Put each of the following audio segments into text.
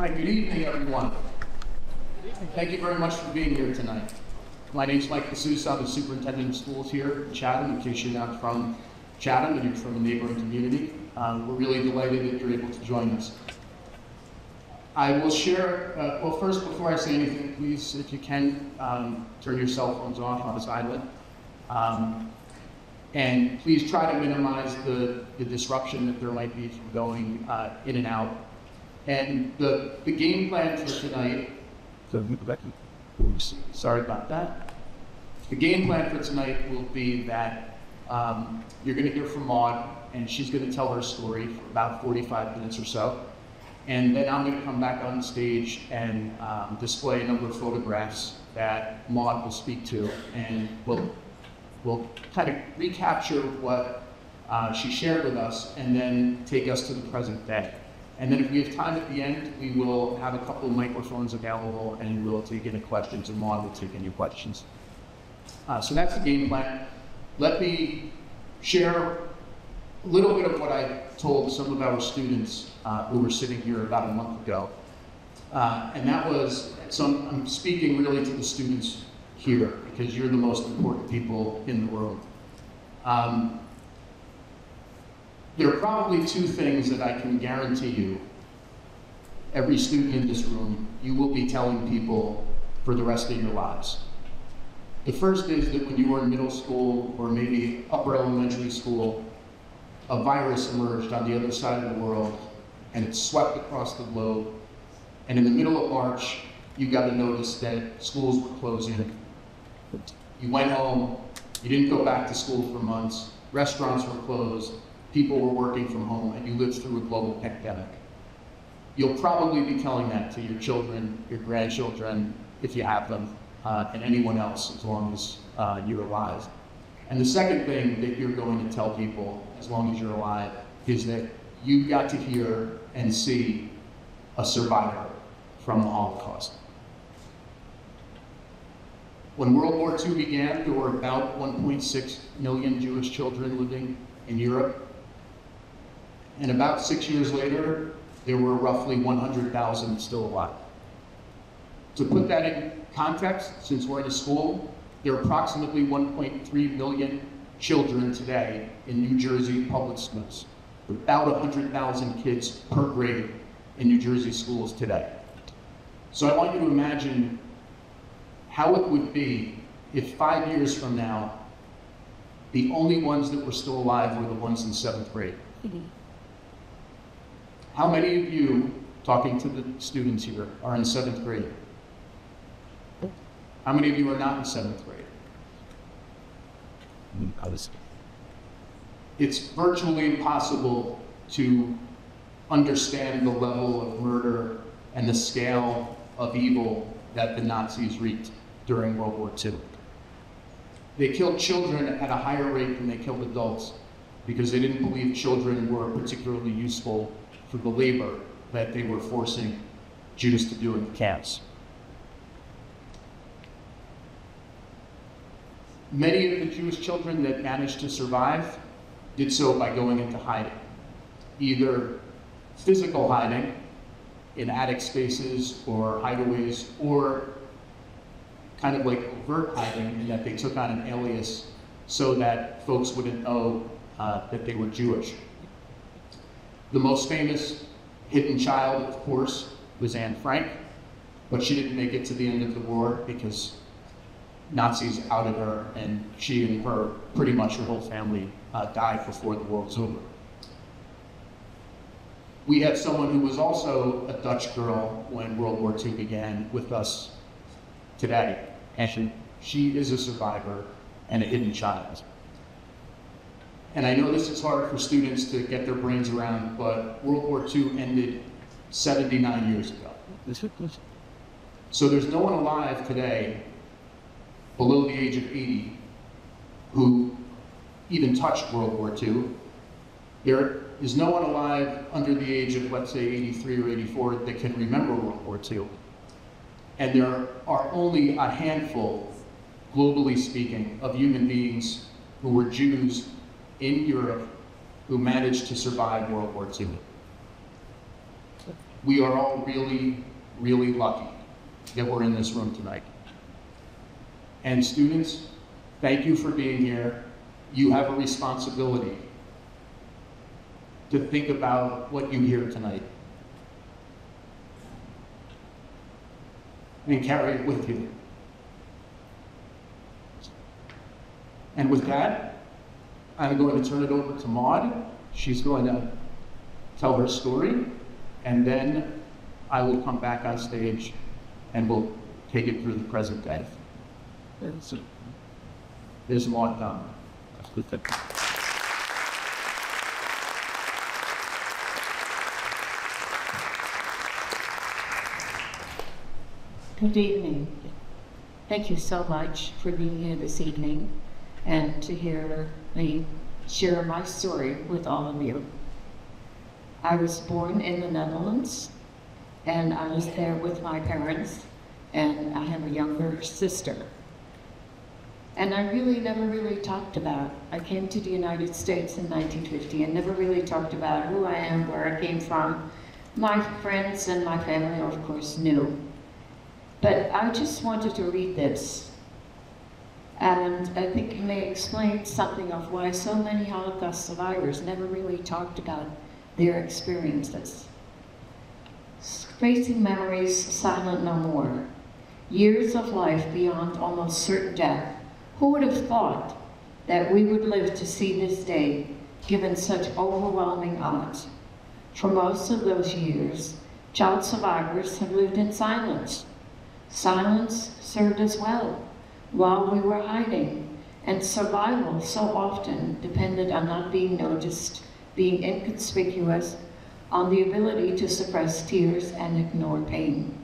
Hi, good evening, everyone. Thank you very much for being here tonight. My name is Mike D'Souza. I'm the superintendent of schools here in Chatham, in case you're not from Chatham and you're from a neighboring community. We're really delighted that you're able to join us. I will share, well, first, before I say anything, please, if you can, turn your cell phones off on silent. And please try to minimize the disruption that there might be from going in and out. And the game plan for tonight, sorry about that. The game plan for tonight will be that you're going to hear from Maud, and she's going to tell her story for about 45 minutes or so. And then I'm going to come back on stage and display a number of photographs that Maud will speak to, and we'll kind of recapture what she shared with us and then take us to the present day. And then if we have time at the end, we will have a couple of microphones available and we'll take any questions, and Maud will take any questions. So that's the game plan. Let me share a little bit of what I told some of our students who were sitting here about a month ago. And that was, so I'm speaking really to the students here because you're the most important people in the world. There are probably two things that I can guarantee you, every student in this room, you will be telling people for the rest of your lives. The first is that when you were in middle school or maybe upper elementary school, a virus emerged on the other side of the world and it swept across the globe. And in the middle of March, you got a notice that schools were closing. You went home, you didn't go back to school for months, restaurants were closed, people were working from home, and you lived through a global pandemic. You'll probably be telling that to your children, your grandchildren, if you have them, and anyone else as long as you're alive. And the second thing that you're going to tell people, as long as you're alive, is that you got to hear and see a survivor from the Holocaust. When World War II began, there were about 1.6 million Jewish children living in Europe. And about 6 years later, there were roughly 100,000 still alive. To put that in context, since we're in a school, there are approximately 1.3 million children today in New Jersey public schools. About 100,000 kids per grade in New Jersey schools today. So I want you to imagine how it would be if 5 years from now, the only ones that were still alive were the ones in 7th grade. How many of you, talking to the students here, are in 7th grade? How many of you are not in 7th grade? It's virtually impossible to understand the level of murder and the scale of evil that the Nazis wreaked during World War II. They killed children at a higher rate than they killed adults because they didn't believe children were particularly useful for the labor that they were forcing Jews to do in the camps. Many of the Jewish children that managed to survive did so by going into hiding. Either physical hiding in attic spaces or hideaways, or kind of like overt hiding in that they took on an alias so that folks wouldn't know that they were Jewish. The most famous hidden child, of course, was Anne Frank, but she didn't make it to the end of the war because Nazis outed her, and she and her, pretty much her whole family, died before the war was over. We have someone who was also a Dutch girl when World War II began with us today, and she is a survivor and a hidden child. And I know this is hard for students to get their brains around, but World War II ended 79 years ago. So there's no one alive today below the age of 80 who even touched World War II. There is no one alive under the age of, let's say, 83 or 84 that can remember World War II. And there are only a handful, globally speaking, of human beings who were Jews in Europe who managed to survive World War II. We are all really, really lucky that we're in this room tonight. And students, thank you for being here. You have a responsibility to think about what you hear tonight and carry it with you. And with that, I'm going to turn it over to Maud. She's going to tell her story, and then I will come back on stage and we'll take it through the present day. There's Maud Dahme. Good evening. Thank you so much for being here this evening and to hear me share my story with all of you. I was born in the Netherlands, and I was there with my parents, and I have a younger sister. And I never really talked about, I came to the United States in 1950 and never really talked about who I am, where I came from. My friends and my family, of course, knew. But I just wanted to read this, and I think it may explain something of why so many Holocaust survivors never really talked about their experiences. Facing memories, silent no more. Years of life beyond almost certain death. Who would have thought that we would live to see this day, given such overwhelming odds? For most of those years, child survivors have lived in silence. Silence served us well while we were hiding, and survival so often depended on not being noticed, being inconspicuous, on the ability to suppress tears and ignore pain.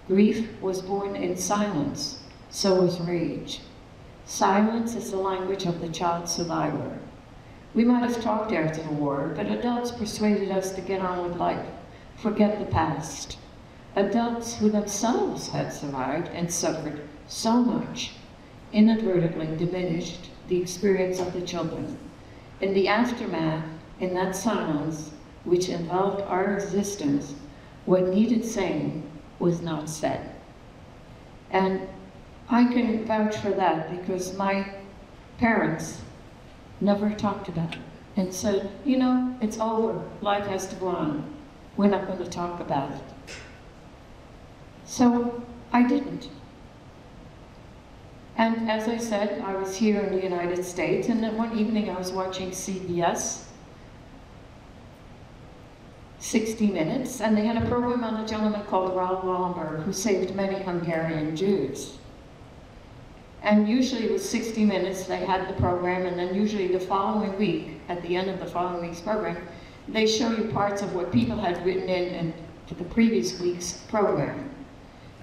Grief was born in silence, so was rage. Silence is the language of the child survivor. We might have talked after the war, but adults persuaded us to get on with life, forget the past. Adults who themselves had survived and suffered so much inadvertently diminished the experience of the children. In the aftermath, in that silence, which involved our existence, what needed saying was not said. And I can vouch for that because my parents never talked about it and said, you know, it's over, life has to go on. We're not going to talk about it. So I didn't. And as I said, I was here in the United States, and then one evening I was watching CBS, 60 Minutes, and they had a program on a gentleman called Raoul Wallenberg, who saved many Hungarian Jews. And usually it was 60 Minutes, they had the program, and then usually the following week, at the end of the following week's program, they show you parts of what people had written in to the previous week's program.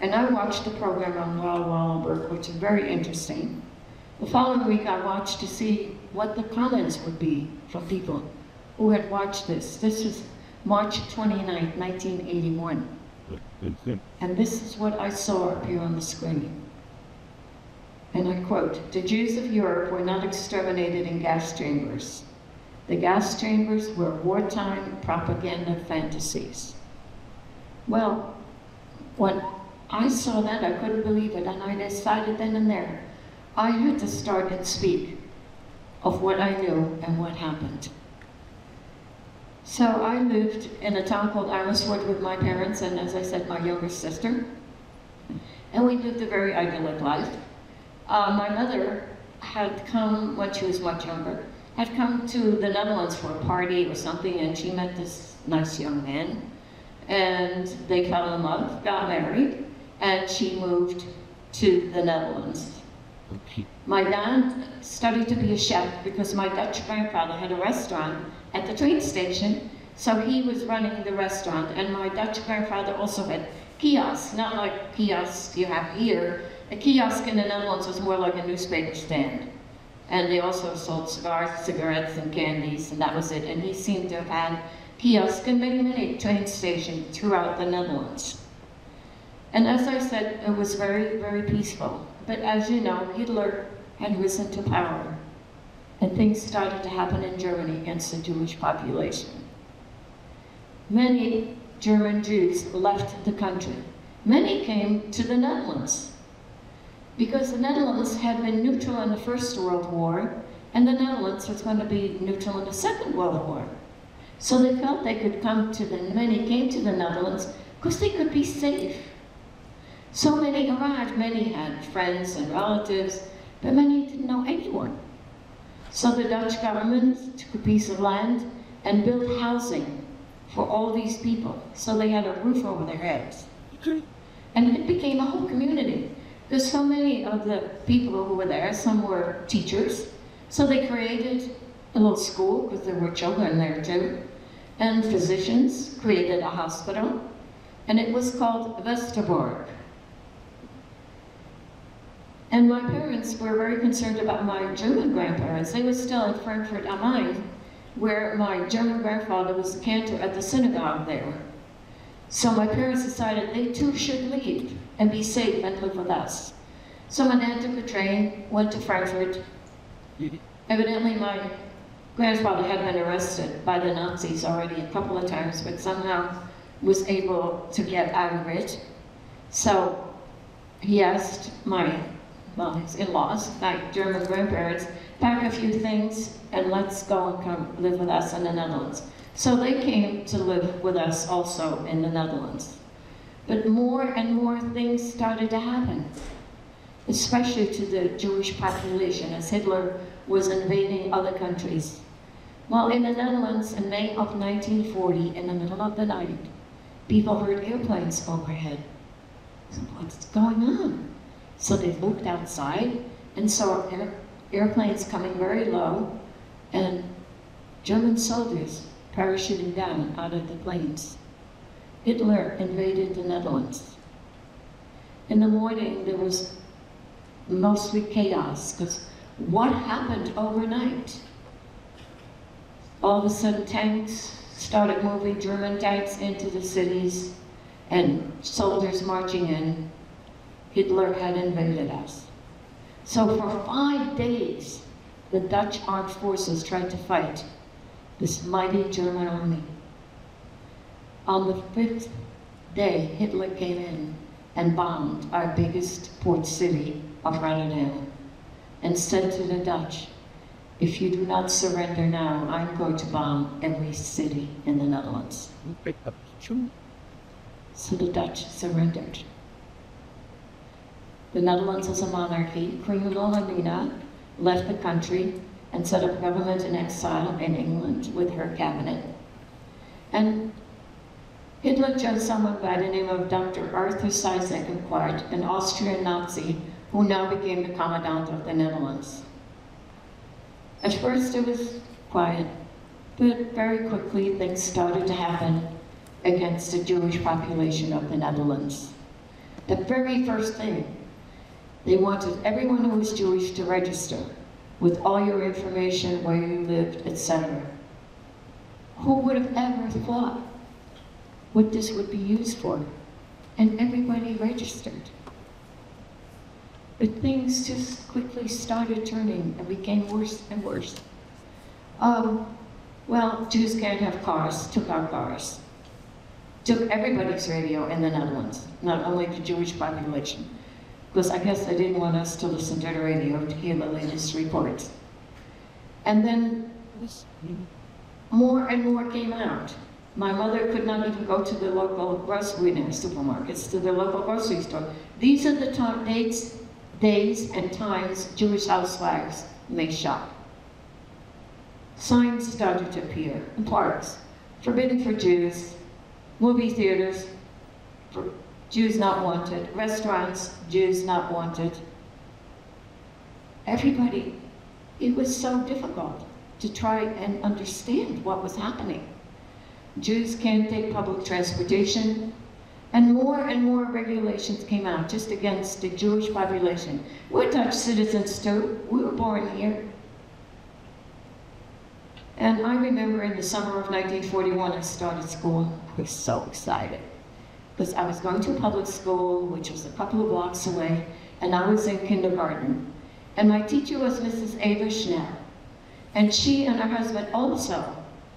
And I watched the program on Raoul Wallenberg, which is very interesting. The following week I watched to see what the comments would be from people who had watched this. This was March 29, 1981. And this is what I saw appear on the screen. And I quote, "The Jews of Europe were not exterminated in gas chambers. The gas chambers were wartime propaganda fantasies." Well, when I saw that, I couldn't believe it, and I decided then and there, I had to start and speak of what I knew and what happened. So I lived in a town called Amersfoort with my parents and, as I said, my younger sister. And we lived a very idyllic life. My mother had come, when she was much younger, had come to the Netherlands for a party or something, and she met this nice young man. And they fell in love, got married, and she moved to the Netherlands. My dad studied to be a chef because my Dutch grandfather had a restaurant at the train station, so he was running the restaurant, and my Dutch grandfather also had kiosks, not like kiosks you have here. A kiosk in the Netherlands was more like a newspaper stand. And they also sold cigars, cigarettes, and candies, and that was it. And he seemed to have had kiosks in many, many train stations throughout the Netherlands. And as I said, it was very, very peaceful. But as you know, Hitler had risen to power, and things started to happen in Germany against the Jewish population. Many German Jews left the country. Many came to the Netherlands because the Netherlands had been neutral in the First World War, and the Netherlands was going to be neutral in the Second World War. So they felt they could come to many came to the Netherlands because they could be safe. So many arrived, many had friends and relatives, but many didn't know anyone. So the Dutch government took a piece of land and built housing for all these people. So they had a roof over their heads. And it became a whole community. There's so many of the people who were there, some were teachers. So they created a little school, because there were children there too. And physicians created a hospital. And it was called Westerbork. And my parents were very concerned about my German grandparents. They were still in Frankfurt am Main, where my German grandfather was the cantor at the synagogue there. So my parents decided they too should leave and be safe and live with us. So my dad took a train, went to Frankfurt. Evidently my grandfather had been arrested by the Nazis already a couple of times, but somehow was able to get out of it. So he asked his in-laws, my German grandparents, pack a few things and let's go and come live with us in the Netherlands. So they came to live with us also in the Netherlands. But more and more things started to happen, especially to the Jewish population as Hitler was invading other countries. Well, in the Netherlands in May of 1940, in the middle of the night, people heard airplanes overhead. So what's going on? So they looked outside and saw airplanes coming very low and German soldiers parachuting down out of the planes. Hitler invaded the Netherlands. In the morning, there was mostly chaos, because what happened overnight? All of a sudden, tanks started moving, German tanks into the cities, and soldiers marching in. Hitler had invaded us. So for 5 days, the Dutch armed forces tried to fight this mighty German army. On the 5th day, Hitler came in and bombed our biggest port city of Rotterdam and said to the Dutch, if you do not surrender now, I'm going to bomb every city in the Netherlands. So the Dutch surrendered. The Netherlands was a monarchy. Queen Wilhelmina left the country and set up government in exile in England with her cabinet. And Hitler chose someone by the name of Dr. Arthur Seyss-Inquart, an Austrian Nazi who now became the commandant of the Netherlands. At first it was quiet, but very quickly things started to happen against the Jewish population of the Netherlands. The very first thing, they wanted everyone who was Jewish to register with all your information, where you lived, etc. Who would have ever thought what this would be used for? And everybody registered. But things just quickly started turning and became worse and worse. Well, Jews can't have cars, took our cars. Took everybody's radio in the Netherlands, not only the Jewish population. Because I guess they didn't want us to listen to the radio to hear the latest reports. And then more and more came out. My mother could not even go to the local grocery supermarkets, to the local grocery store. These are the days and times Jewish housewives may shop. Signs started to appear in parks, forbidden for Jews, movie theaters, for Jews not wanted, restaurants, Jews not wanted. Everybody, it was so difficult to try and understand what was happening. Jews can't take public transportation, and more regulations came out just against the Jewish population. We're Dutch citizens too, we were born here. And I remember in the summer of 1941, I started school. I was so excited, because I was going to a public school, which was a couple of blocks away, and I was in kindergarten. And my teacher was Mrs. Ava Schnell, and she and her husband also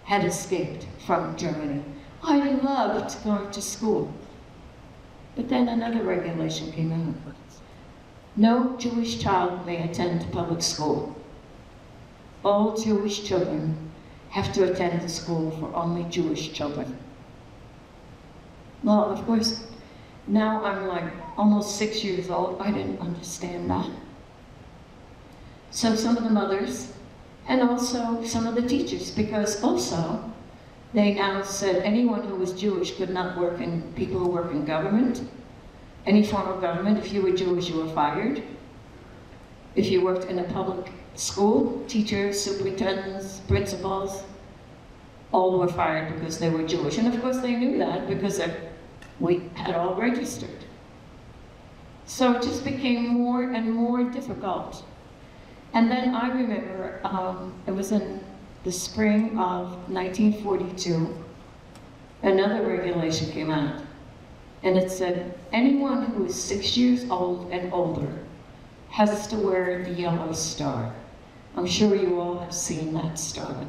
had escaped from Germany. I loved going to school. But then another regulation came out. No Jewish child may attend public school. All Jewish children have to attend the school for only Jewish children. Well, of course, now I'm like almost 6 years old. I didn't understand that. So some of the mothers, and also some of the teachers, because also they now said anyone who was Jewish could not work in, people who work in government, any form of government. If you were Jewish, you were fired. If you worked in a public school, teachers, superintendents, principals, all were fired because they were Jewish. And of course they knew that because we had all registered. So it just became more and more difficult. And then I remember, it was in the spring of 1942, another regulation came out. And it said, anyone who is 6 years old and older has to wear the yellow star. I'm sure you all have seen that star.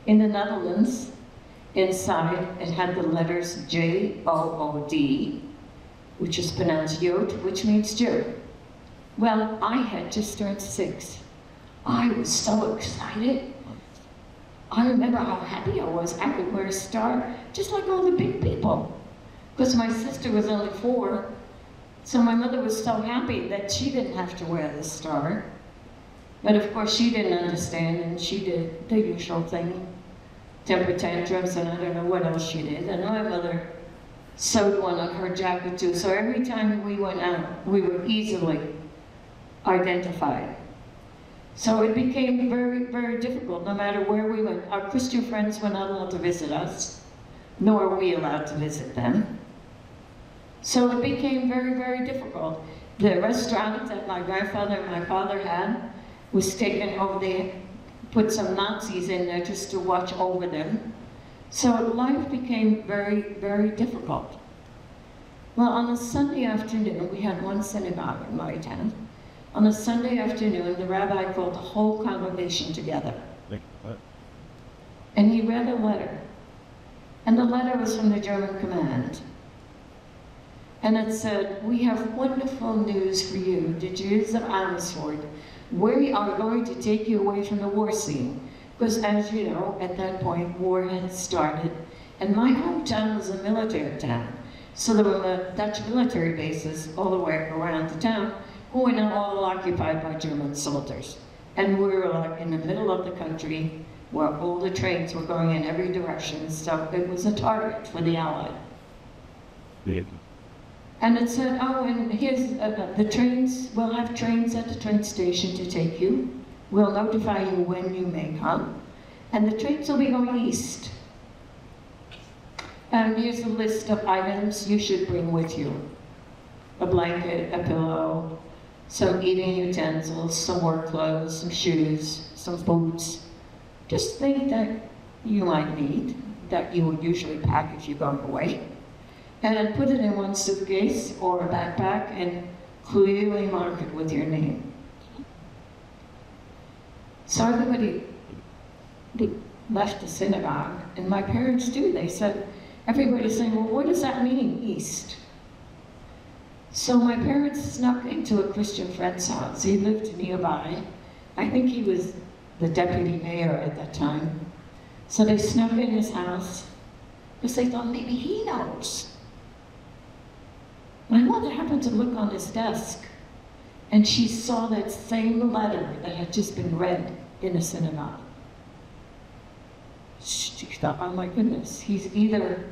In the Netherlands, inside, it had the letters J-O-O-D, which is pronounced Jood, which means Jew. Well, I had just turned 6. I was so excited. I remember how happy I was. I could wear a star, just like all the big people. Because my sister was only 4, so my mother was so happy that she didn't have to wear the star. But of course she didn't understand, and she did the usual thing, temper tantrums, and I don't know what else she did. And my mother sewed one on her jacket too, so every time we went out, we were easily identified. So it became very, very difficult no matter where we went. Our Christian friends were not allowed to visit us, nor were we allowed to visit them. So it became very, very difficult. The restaurant that my grandfather and my father had was taken over. They put some Nazis in there just to watch over them. So life became very, very difficult. Well, on a Sunday afternoon, we had one synagogue in my town. On a Sunday afternoon, the rabbi called the whole congregation together. And he read a letter. And the letter was from the German command. And it said, we have wonderful news for you, the Jews of Amersfoort. We are going to take you away from the war scene. Because as you know, at that point, war had started. And my hometown was a military town. So there were Dutch military bases all the way around the town, who were now all occupied by German soldiers. And we were like in the middle of the country, where all the trains were going in every direction, so it was a target for the Allied. Yeah. And it said, oh, and here's the trains, we'll have trains at the train station to take you. We'll notify you when you may come. And the trains will be going east. And here's a list of items you should bring with you. A blanket, a pillow, some eating utensils, some work clothes, some shoes, some boots. Just things that you might need, that you would usually pack if you're going away. And put it in one suitcase or a backpack and clearly mark it with your name. So everybody left the synagogue, and my parents too. They said, everybody's saying, well, what does that mean, east? So my parents snuck into a Christian friend's house. He lived nearby. I think he was the deputy mayor at that time. So they snuck in his house because they thought maybe he knows. My mother happened to look on his desk, and she saw that same letter that had just been read in a synagogue. She thought, oh my goodness, he's either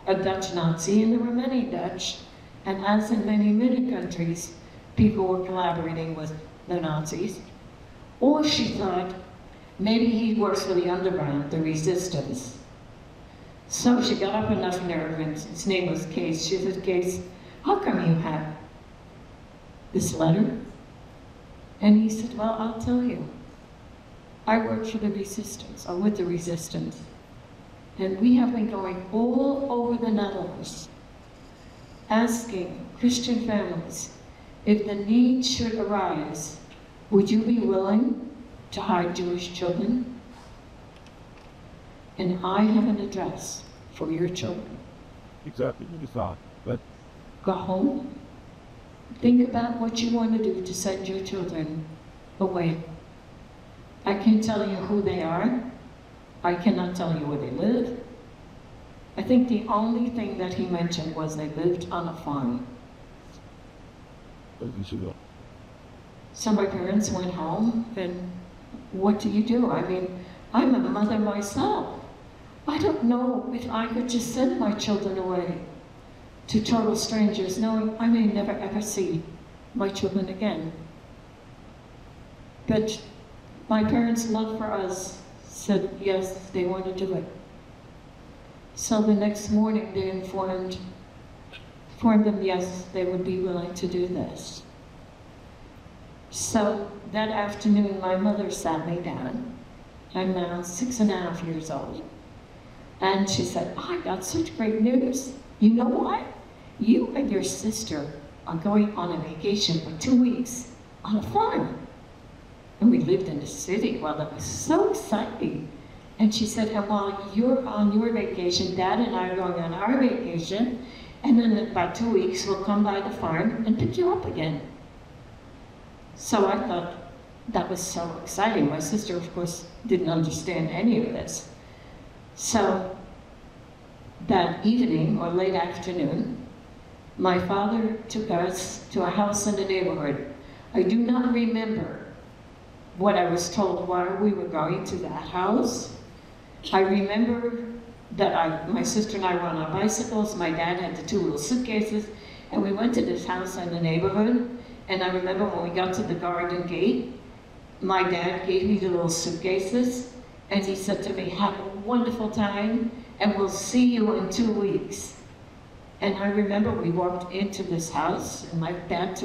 a Dutch Nazi, and there were many Dutch, and as in many, many countries, people were collaborating with the Nazis. Or she thought, maybe he works for the underground, the resistance. So she got up enough nerve, and his name was Case. She said, Case, how come you have this letter? And he said, well, I'll tell you. I work for the resistance, or with the resistance. And we have been going all over the Netherlands, asking Christian families, if the need should arise, would you be willing to hide Jewish children? And I have an address for your children. Exactly. You thought, but Go home, think about what you want to do to send your children away. I can't tell you who they are. I cannot tell you where they live. I think the only thing that he mentioned was they lived on a farm. you should go. So my parents went home, and what do you do? I mean, I'm a mother myself. I don't know if I could just send my children away to total strangers, knowing I may never ever see my children again. But my parents' love for us said yes, they want to do it. So the next morning they informed them yes, they would be willing to do this. So that afternoon my mother sat me down. I'm now 6.5 years old. And she said, oh, I got such great news. You know what? You and your sister are going on a vacation for 2 weeks on a farm. And we lived in the city. Well, that was so exciting. And she said, and while you're on your vacation, Dad and I are going on our vacation, and then in about 2 weeks, we'll come by the farm and pick you up again. So I thought that was so exciting. My sister, of course, didn't understand any of this. So that evening or late afternoon, my father took us to a house in the neighborhood. I do not remember what I was told while we were going to that house. I remember that my sister and I were on our bicycles. My dad had the 2 little suitcases, and we went to this house in the neighborhood. And I remember when we got to the garden gate, my dad gave me the little suitcases, and he said to me, have a wonderful time, and we'll see you in 2 weeks. And I remember we walked into this house, and my dad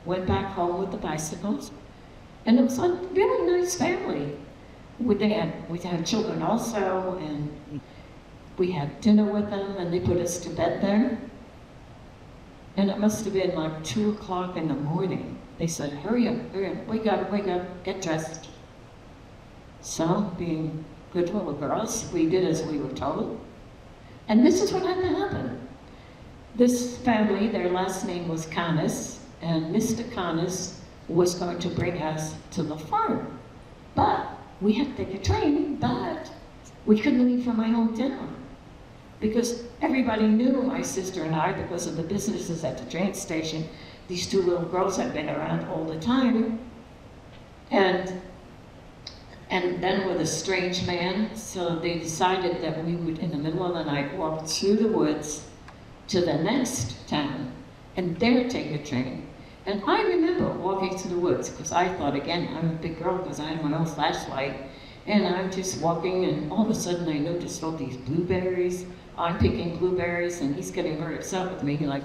went back home with the bicycles, and it was a really nice family. We had children also, and we had dinner with them, and they put us to bed there. And it must have been like 2 o'clock in the morning. They said, hurry up, wake up, get dressed. So, being good little girls, we did as we were told. And this is what had to happen. This family, their last name was Canis, and Mr. Canis was going to bring us to the farm. But we had to take a train, but we couldn't leave from my hometown. Because everybody knew my sister and I, because of the businesses at the train station. These 2 little girls had been around all the time. And then with a strange man, so they decided that we would, in the middle of the night, walk through the woods to the next town, and there take a train. And I remember walking through the woods, because I thought, again, I'm a big girl because I had my own flashlight, and I'm just walking, and all of a sudden I noticed all these blueberries. I'm picking blueberries, and he's getting very upset with me, like,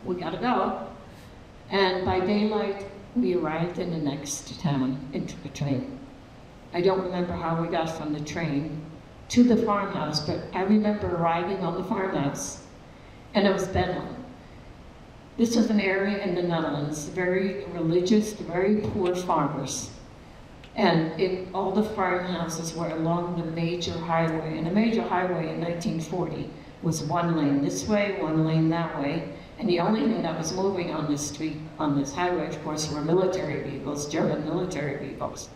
we gotta go. And by daylight, we arrived in the next town and took a train. I don't remember how we got from the train to the farmhouse, but I remember arriving on the farmhouse, and it was Bedlam. This was an area in the Netherlands, very religious, very poor farmers. And all the farmhouses were along the major highway. And a major highway in 1940 was 1 lane this way, 1 lane that way. And the only thing that was moving on this street, on this highway, of course, were military vehicles, German military vehicles.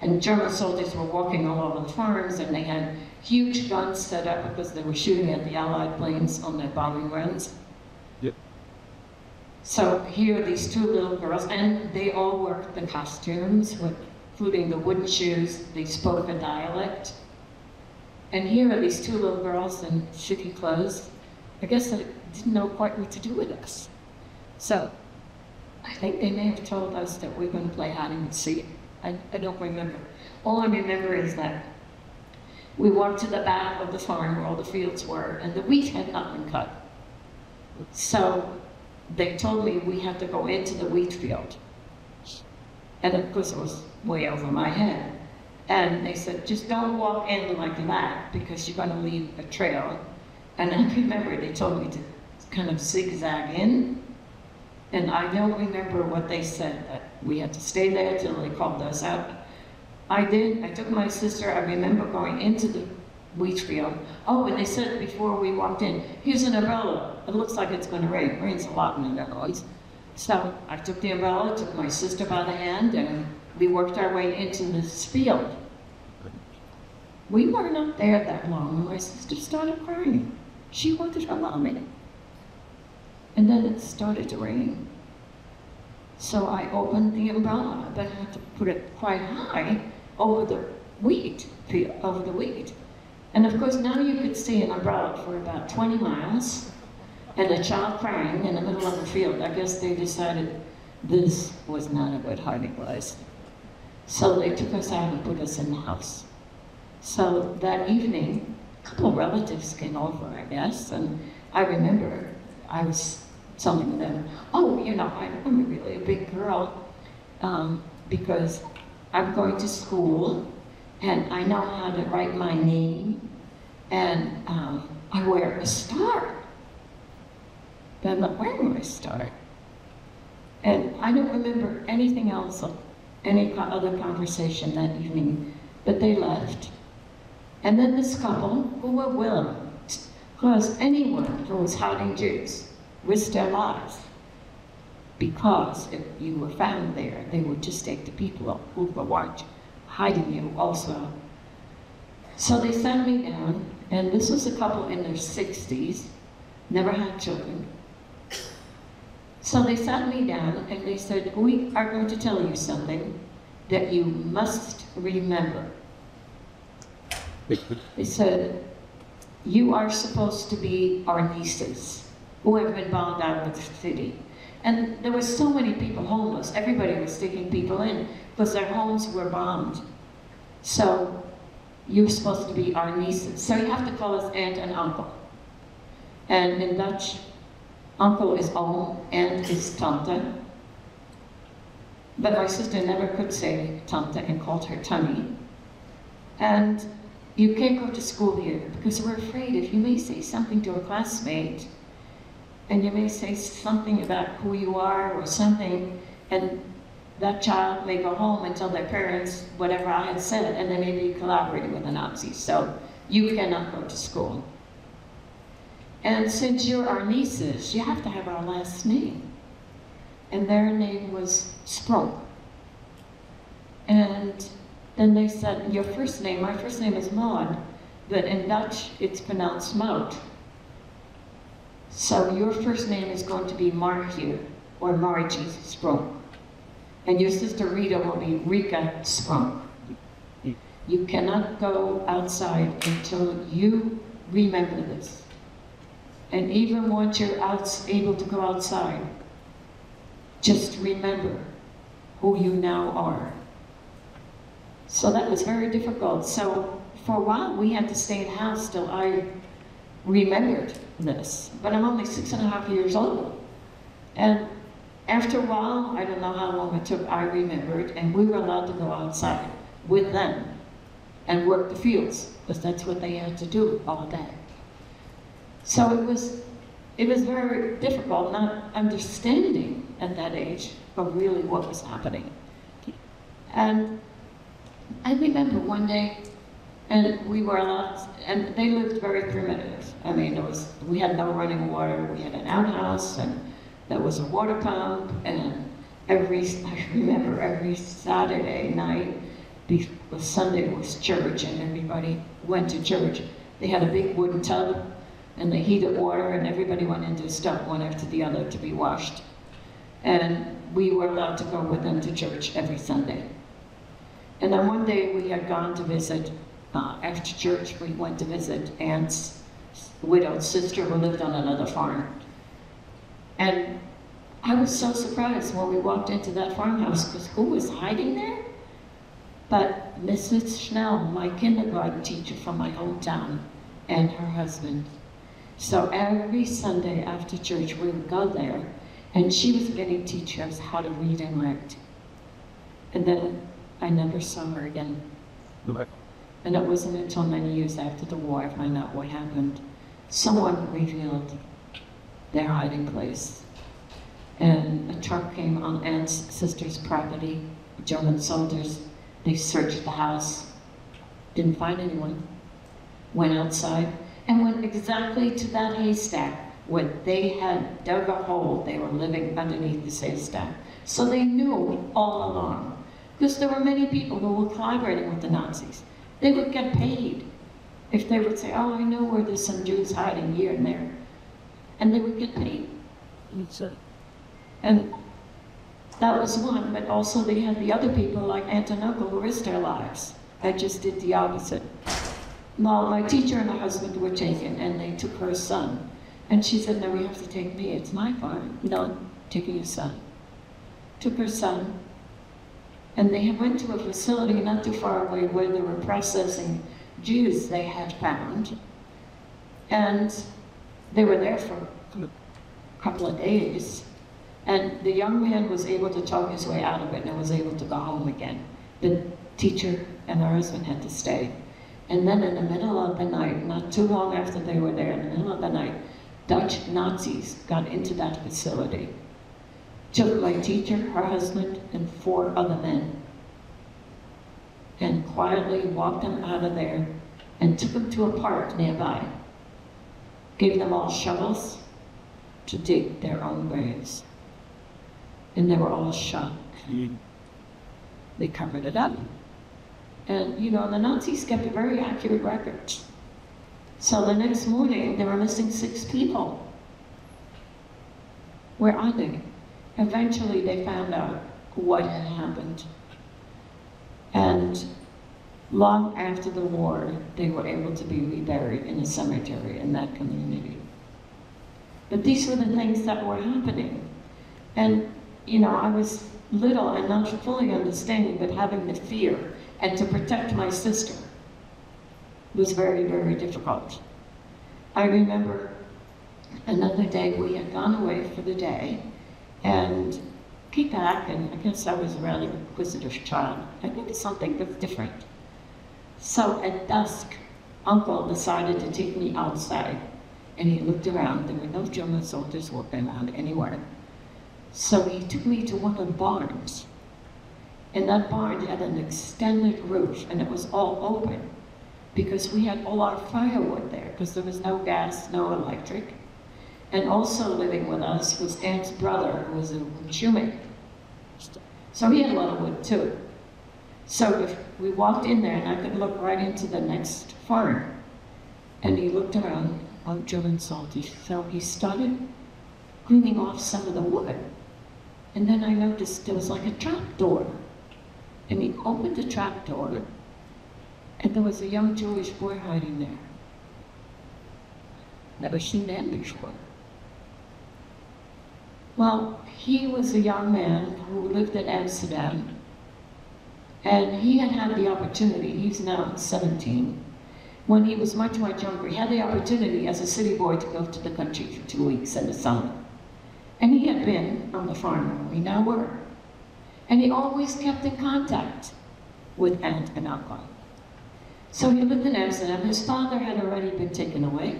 And German soldiers were walking all over the farms, and they had huge guns set up because they were shooting at the Allied planes on their bombing runs. Yep. So here are these 2 little girls, and they all wore the costumes, including the wooden shoes. They spoke a dialect. And here are these 2 little girls in shitty clothes. I guess they didn't know quite what to do with us. So I think they may have told us that we were going to play hide and seek. I don't remember. All I remember is that we walked to the back of the farm where all the fields were, and the wheat had not been cut. So they told me we had to go into the wheat field. And of course it was way over my head. And they said, just don't walk in like that because you're going to leave a trail. And I remember they told me to kind of zigzag in. And I don't remember what they said, that we had to stay there till they called us out. I did. I took my sister. I remember going into the wheat field. Oh, and they said before we walked in, here's an umbrella. It looks like it's going to rain. It rains a lot in Illinois. So I took the umbrella, took my sister by the hand, and we worked our way into this field. We were not there that long when my sister started crying. She wanted her mommy. And then it started to rain. So I opened the umbrella, but I had to put it quite high over the wheat field, over the wheat. And of course, now you could see an umbrella for about 20 miles and a child crying in the middle of the field. I guess they decided this was not a good hiding place. So they took us out and put us in the house. So that evening, a couple of relatives came over, I guess, and I remember I was telling them, oh, you know, I'm really a big girl because I'm going to school and I know how to write my name and I wear a star. But I'm not wearing my star. And I don't remember anything else, any other conversation that evening, but they left. And then this couple, who were willing, because anyone who was hiding Jews risked their lives, because if you were found there, they would just take the people who were hiding you also. So they sat me down, and this was a couple in their 60s, never had children. So they sat me down and they said, we are going to tell you something that you must remember. They said, you are supposed to be our nieces who have been bombed out of the city. And there were so many people homeless. Everybody was taking people in because their homes were bombed. So you're supposed to be our nieces. So you have to call us aunt and uncle. And in Dutch, uncle is oom, aunt is tante. But my sister never could say tante and called her tummy. And you can't go to school here because we're afraid if you may say something to a classmate and you may say something about who you are or something, and that child may go home and tell their parents whatever I had said, and they may be collaborating with the Nazis. So you cannot go to school. And since you're our nieces, you have to have our last name. And their name was Sprong. And then they said, your first name, my first name is Maud, but in Dutch it's pronounced Mout. So your first name is going to be Margie, or Margie Sprong. And your sister Rita will be Rika Sprong. You cannot go outside until you remember this. And even once you're able to go outside, just remember who you now are. So that was very difficult. So for a while, we had to stay in the house till I remembered this. But I'm only 6.5 years old. And after a while, I don't know how long it took, I remembered, and we were allowed to go outside with them and work the fields, because that's what they had to do all day. So it was very difficult not understanding at that age of really what was happening. And I remember one day, and we were allowed, and they lived very primitive. I mean, we had no running water, we had an outhouse, and there was a water pump, and I remember every Saturday night, because Sunday was church, and everybody went to church. They had a big wooden tub, and they heated water, and everybody went into the stove one after the other to be washed. And we were allowed to go with them to church every Sunday. And then one day we had gone to visit, after church, we went to visit Aunt's widowed sister who lived on another farm. And I was so surprised when we walked into that farmhouse, because who was hiding there? But Mrs. Schnell, my kindergarten teacher from my hometown, and her husband. So every Sunday after church, we would go there, and she was going to teach us how to read and write. And then I never saw her again. And it wasn't until many years after the war I found out what happened. Someone revealed their hiding place. And a truck came on Aunt's sister's property, German soldiers. They searched the house, didn't find anyone. went outside and went exactly to that haystack where they had dug a hole. They were living underneath this haystack. So they knew all along, because there were many people who were collaborating with the Nazis. They would get paid if they would say, oh, I know where there's some Jews hiding here and there. And they would get paid. And that was one, but also they had the other people like Aunt and Uncle who risked their lives. I just did the opposite. Well, my teacher and her husband were taken, and they took her son. And she said, no, you have to take me, it's my farm. No, I'm taking your son. Took her son, and they went to a facility not too far away where they were processing Jews they had found. And they were there for a couple of days. And the young man was able to talk his way out of it and was able to go home again. The teacher and her husband had to stay. And then in the middle of the night, not too long after they were there, in the middle of the night, Dutch Nazis got into that facility. Took my teacher, her husband, and 4 other men, and quietly walked them out of there and took them to a park nearby. Gave them all shovels to dig their own graves. And they were all shot. They covered it up. And, you know, the Nazis kept very accurate records. So the next morning, they were missing 6 people. Where are they? Eventually, they found out what had happened. And long after the war, they were able to be reburied in a cemetery in that community. But these were the things that were happening. And, you know, I was little and not fully understanding, but having the fear and to protect my sister was very, very difficult. I remember another day we had gone away for the day and came back, and I guess I was a rather inquisitive child. I think it's something that's different. So at dusk, Uncle decided to take me outside, and he looked around. There were no German soldiers walking around anywhere. So he took me to one of the barns. And that barn had an extended roof, and it was all open because we had all our firewood there because there was no gas, no electric. And also living with us was Aunt's brother, who was a shoemaker. So he had a lot of wood too. So if we walked in there, and I could look right into the next farm. And he looked around on German soldiers. So he started cleaning off some of the wood. And then I noticed there was like a trap door. And he opened the trap door, and there was a young Jewish boy hiding there. Never seen that before. Well, he was a young man who lived in Amsterdam, and he had had the opportunity, he's now 17, when he was much, much younger, he had the opportunity as a city boy to go to the country for 2 weeks in the summer. And he had been on the farm where we now were. And he always kept in contact with Aunt and Uncle. So he lived in Amsterdam. His father had already been taken away,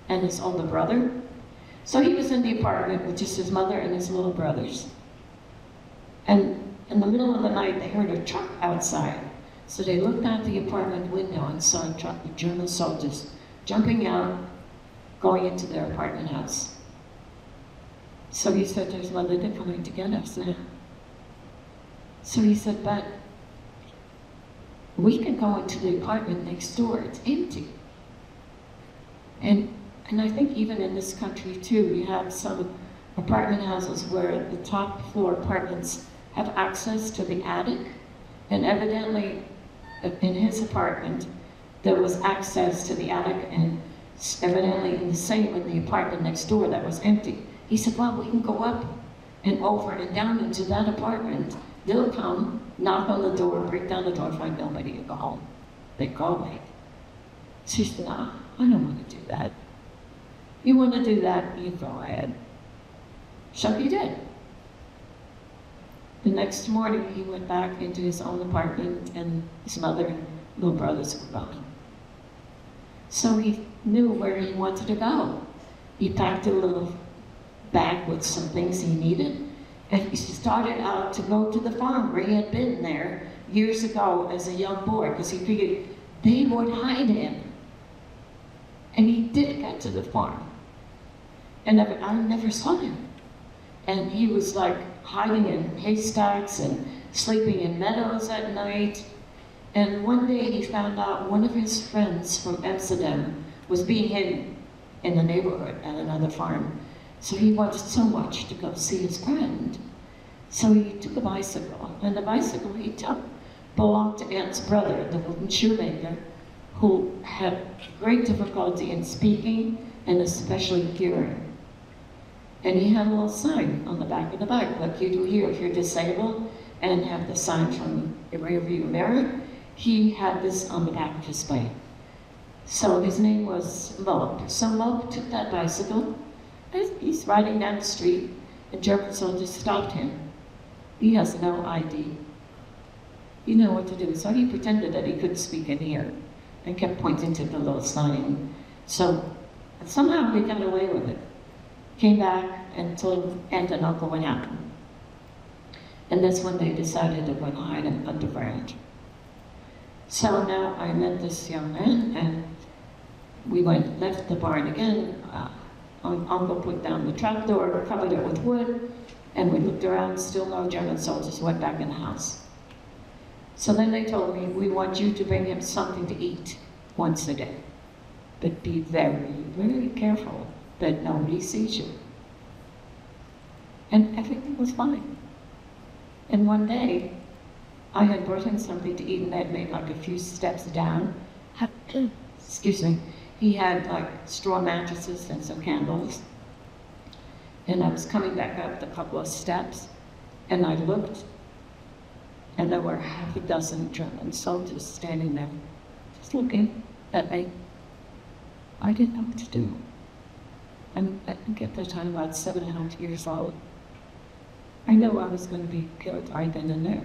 and his older brother. So he was in the apartment with just his mother and his little brothers. And in the middle of the night, they heard a truck outside. So they looked out the apartment window and saw a truck with German soldiers jumping out, going into their apartment house. So he said to his mother, they're coming to get us. So he said, but we can go into the apartment next door, it's empty. And I think even in this country too, you have some apartment houses where the top floor apartments have access to the attic. And evidently, in his apartment, there was access to the attic, and evidently in the same in the apartment next door that was empty. He said, well, we can go up and over and down into that apartment. They'll come, knock on the door, break down the door, find nobody, and go home. They call me. She said, I don't want to do that. You want to do that, you go ahead. So he did. The next morning, he went back into his own apartment, and his mother and little brothers were gone. So he knew where he wanted to go. He packed a little bag with some things he needed, and he started out to go to the farm where he had been there years ago as a young boy, because he figured they would hide him did get to the farm. And I never saw him. And he was like hiding in haystacks and sleeping in meadows at night. And one day he found out one of his friends from Amsterdam was being hidden in the neighborhood at another farm. So he wanted so much to go see his friend. So he took a bicycle, and the bicycle he took belonged to Aunt's brother, the wooden shoemaker, who had great difficulty in speaking and especially hearing. And he had a little sign on the back of the bike, like you do here if you're disabled, and have the sign from the rear view mirror. He had this on the back of his bike. So his name was Mope. So Mope took that bicycle, and he's riding down the street, and German soldiers stopped him. He has no ID. You know what to do. So he pretended that he couldn't speak and hear, and kept pointing to the little sign. So somehow he got away with it. Came back and told Aunt and Uncle what happened. And that's when they decided to go and hide him underground. So now I met this young man, and we left the barn again. Uncle put down the trapdoor, covered it with wood, and we looked around, still no German soldiers, went back in the house. So then they told me, we want you to bring him something to eat once a day. But be very, very careful that nobody sees you. And everything was fine. And one day, I had brought him something to eat, and I'd made like a few steps down. Excuse me. He had like straw mattresses and some candles. And I was coming back up the couple of steps, and I looked, and there were half a dozen German soldiers standing there, just looking at me. I didn't know what to do. And I think at the time about 7.5 years old. I knew I was going to be killed right then and there.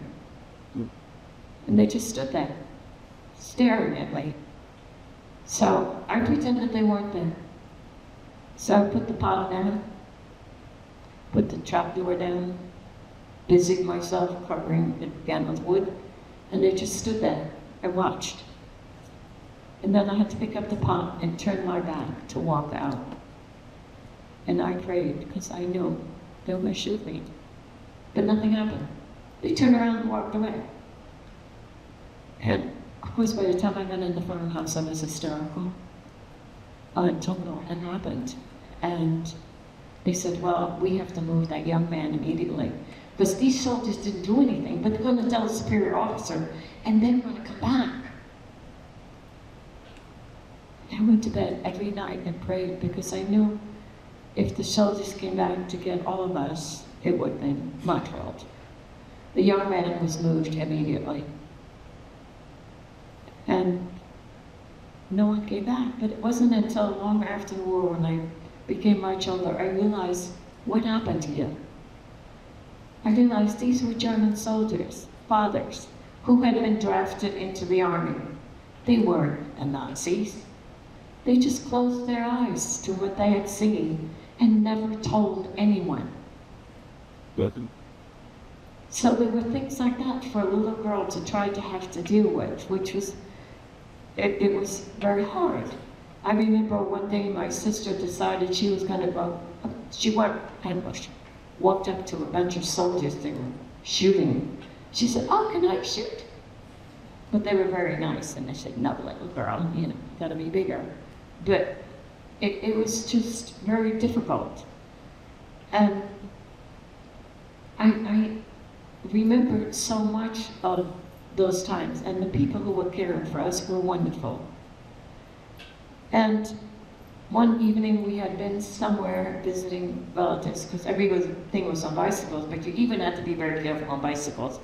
And they just stood there, staring at me. So I pretended they weren't there. So I put the pot down, put the trapdoor down, busied myself covering it again with wood, and they just stood there and watched. And then I had to pick up the pot and turn my back to walk out. And I prayed because I knew they were going to shoot me. But nothing happened. They turned around and walked away. And of course, by the time I got in the farmhouse, I was hysterical. I told them what had happened. And they said, well, we have to move that young man immediately. Because these soldiers didn't do anything, but they're going to tell the superior officer, and they're going to come back. I went to bed every night and prayed because I knew if the soldiers came back to get all of us, it would have been my fault. The young man was moved immediately. And no one came back, but it wasn't until long after the war when I became much older, I realized what happened here. I realized these were German soldiers, fathers, who had been drafted into the army. They weren't the Nazis. They just closed their eyes to what they had seen and never told anyone. So there were things like that for a little girl to try to have to deal with, which was, it was very hard. I remember one day my sister decided she was going to go, she went and walked up to a bunch of soldiers they were shooting. She said, oh, can I shoot? But they were very nice, and they said, no, little girl, you know, gotta be bigger. But it was just very difficult. And I remember so much of those times, and the people who were caring for us were wonderful. And one evening we had been somewhere visiting relatives, because everything was on bicycles, but you even had to be very careful on bicycles,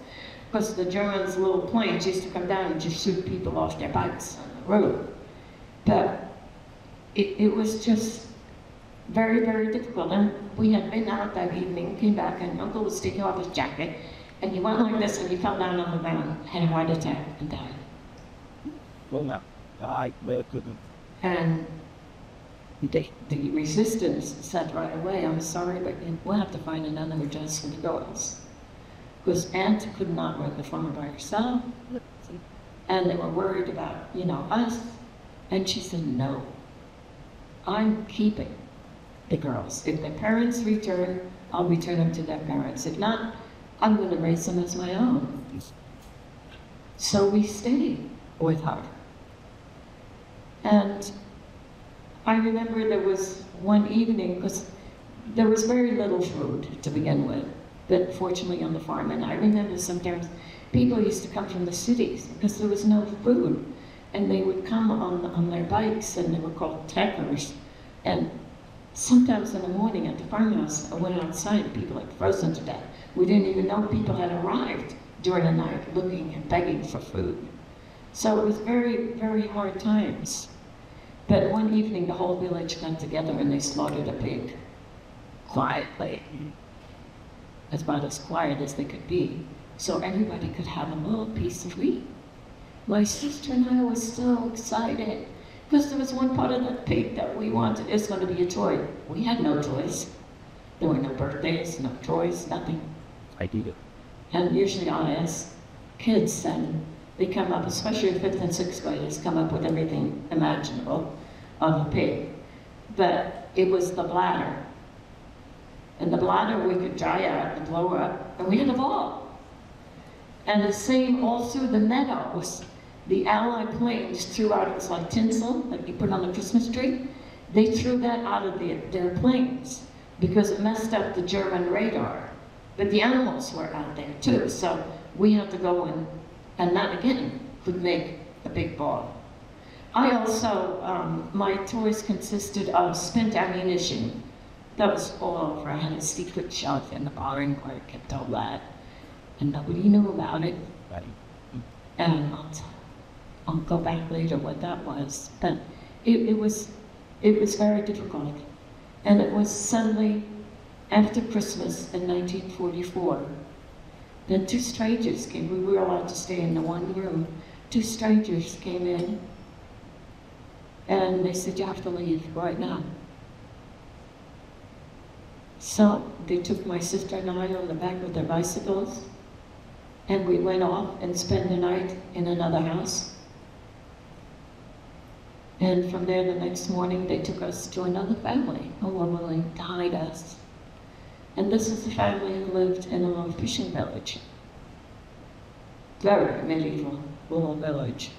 because the Germans' little planes used to come down and just shoot people off their bikes on the road. But it was just very, very difficult. And we had been out that evening, came back, and Uncle was taking off his jacket, and he went like this, and he fell down on the ground, had a heart attack, and died. Well, now, I couldn't. And the resistance said right away, I'm sorry, but we'll have to find another address for the girls. Because Aunt could not run the farm by herself, and they were worried about, you know, us. And she said, no. I'm keeping the girls. If their parents return, I'll return them to their parents. If not, I'm going to raise them as my own. So we stayed with her. And I remember there was one evening, because there was very little food to begin with, but fortunately on the farm. And I remember sometimes people used to come from the cities because there was no food. And they would come on their bikes, and they were called trekkers. And sometimes in the morning at the farmhouse, I went outside and people had frozen to death. We didn't even know people had arrived during the night looking and begging for food. So it was very, very hard times. But one evening the whole village got together and they slaughtered a pig. Quietly. About as quiet as they could be. So everybody could have a little piece of meat. My sister and I were so excited because there was one part of that pig that we wanted. It's going to be a toy. We had no toys. There were no birthdays, no toys, nothing. I did it. And usually I ask kids, and they come up, especially 5th and 6th graders, come up with everything imaginable of a pig. But it was the bladder. And the bladder we could dry out and blow up, and we had a ball. And the same all through the meadows. The Allied planes threw out, it was like tinsel that you put on a Christmas tree. They threw that out of their planes because it messed up the German radar. But the animals were out there too, so we had to go in, and that again could make a big ball. I also, my toys consisted of spent ammunition. That was all over. I had a secret shelf in the barn where I kept all that, and nobody knew about it. Right. And I'll go back later what that was, but it was very difficult. And it was suddenly, after Christmas in 1944, then 2 strangers came. We were allowed to stay in the one room. 2 strangers came in, and they said, you have to leave right now. So they took my sister and I on the back of their bicycles, and we went off and spent the night in another house. And from there, the next morning, they took us to another family who were willing to hide us. And this is the family who lived in a little fishing village. Very medieval little village.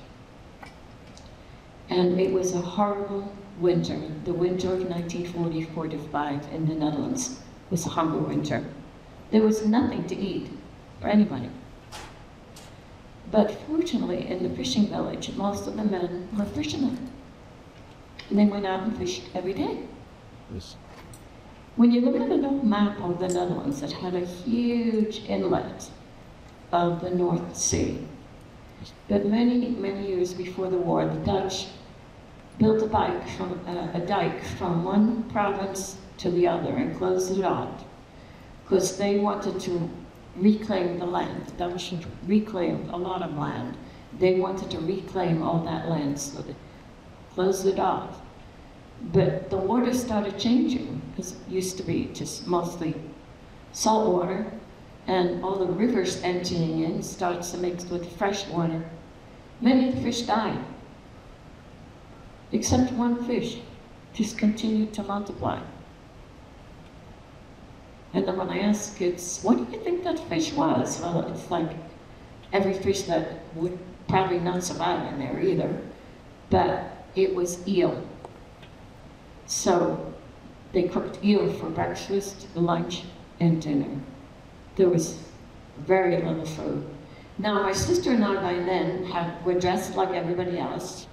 And it was a horrible winter. The winter of 1940-45 in the Netherlands was a hunger winter. There was nothing to eat for anybody. But fortunately, in the fishing village, most of the men were fishermen. And they went out and fished every day. Yes. When you look at an old map of the Netherlands, it had a huge inlet of the North Sea. But many, many years before the war, the Dutch built a dike from one province to the other and closed it off because they wanted to reclaim the land. The Dutch reclaimed a lot of land. They wanted to reclaim all that land, so they closed it off. But the water started changing because it used to be just mostly salt water, and all the rivers emptying in starts to mix with fresh water. Many of the fish died, except one fish just continued to multiply. And then when I asked kids, what do you think that fish was? Well, it's like every fish that would probably not survive in there either, but it was eel. So they cooked eel for breakfast, lunch, and dinner. There was very little food. Now, my sister and I by then were dressed like everybody else,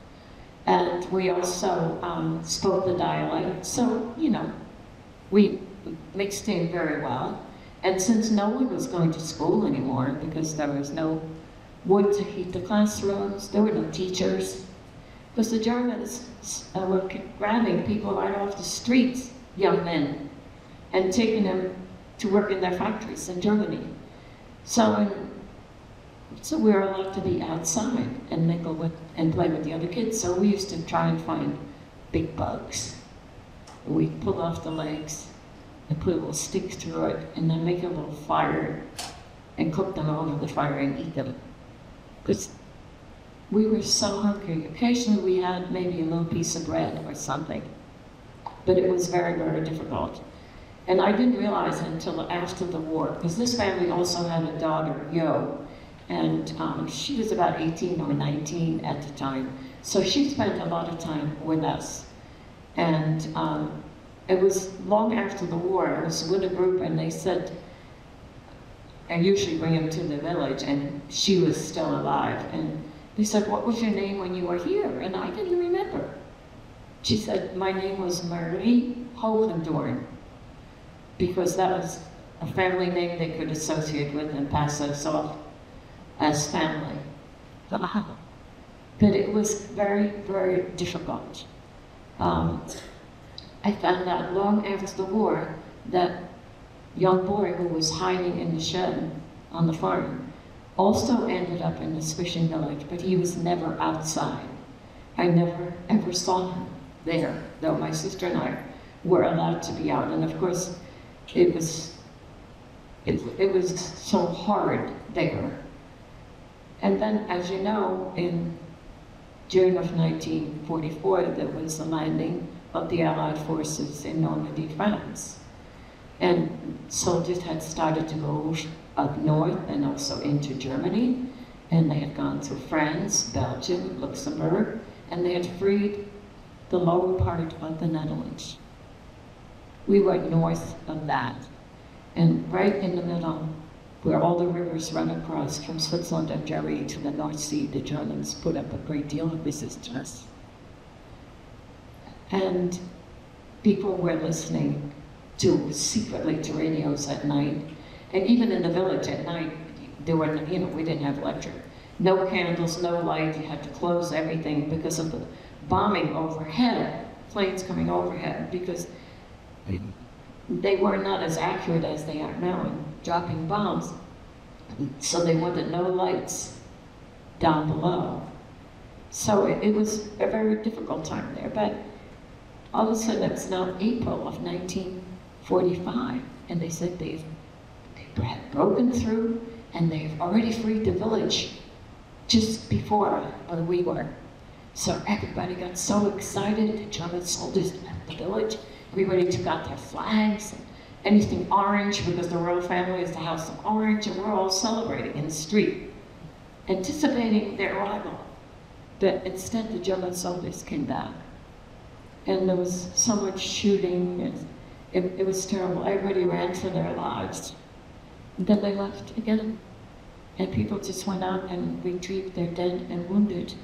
and we also spoke the dialect. So, you know, we mixed in very well. And since no one was going to school anymore because there was no wood to heat the classrooms, there were no teachers, because the Germans were grabbing people right off the streets, young men, and taking them to work in their factories in Germany. So we were allowed to be outside and mingle with and play with the other kids. So we used to try and find big bugs. We'd pull off the legs and put a little stick through it and then make a little fire and cook them over the fire and eat them. Because we were so hungry. Occasionally we had maybe a little piece of bread or something. but it was very, very difficult. And I didn't realize it until after the war, because this family also had a daughter, Yo, and she was about 18 or 19 at the time. So she spent a lot of time with us. And it was long after the war. I was with a group and they said, I usually bring him to the village, and she was still alive. And they said, what was your name when you were here? And I didn't remember. She said, my name was Marie Hogendorn, because that was a family name they could associate with and pass us off as family. But it was very, very difficult. I found out long after the war that young boy who was hiding in the shed on the farm also ended up in this fishing village, but he was never outside. I never ever saw him there, though my sister and I were allowed to be out. And of course, it was so hard there. And then, as you know, in June of 1944, there was the landing of the Allied forces in Normandy, France. And soldiers had started to go up north and also into Germany. And they had gone through France, Belgium, Luxembourg, and they had freed the lower part of the Netherlands. We were north of that. And right in the middle, where all the rivers run across from Switzerland and Germany to the North Sea, the Germans put up a great deal of resistance. And people were listening secretly to radios at night. And even in the village at night, there were, we didn't have electric. No candles, no light, you had to close everything because of the bombing overhead, planes coming overhead, because they were not as accurate as they are now in dropping bombs. So they wanted no lights down below. So it was a very difficult time there. But all of a sudden, it's now April of 1945, and they said they had broken through, and they've already freed the village just before we were. So everybody got so excited. The German soldiers left the village. Everybody took out their flags, and anything orange, because the royal family is the House of Orange, and we're all celebrating in the street, anticipating their arrival. But instead, the German soldiers came back. And there was so much shooting, and it was terrible. Everybody ran for their lives. And then they left again. And people just went out and retrieved their dead and wounded.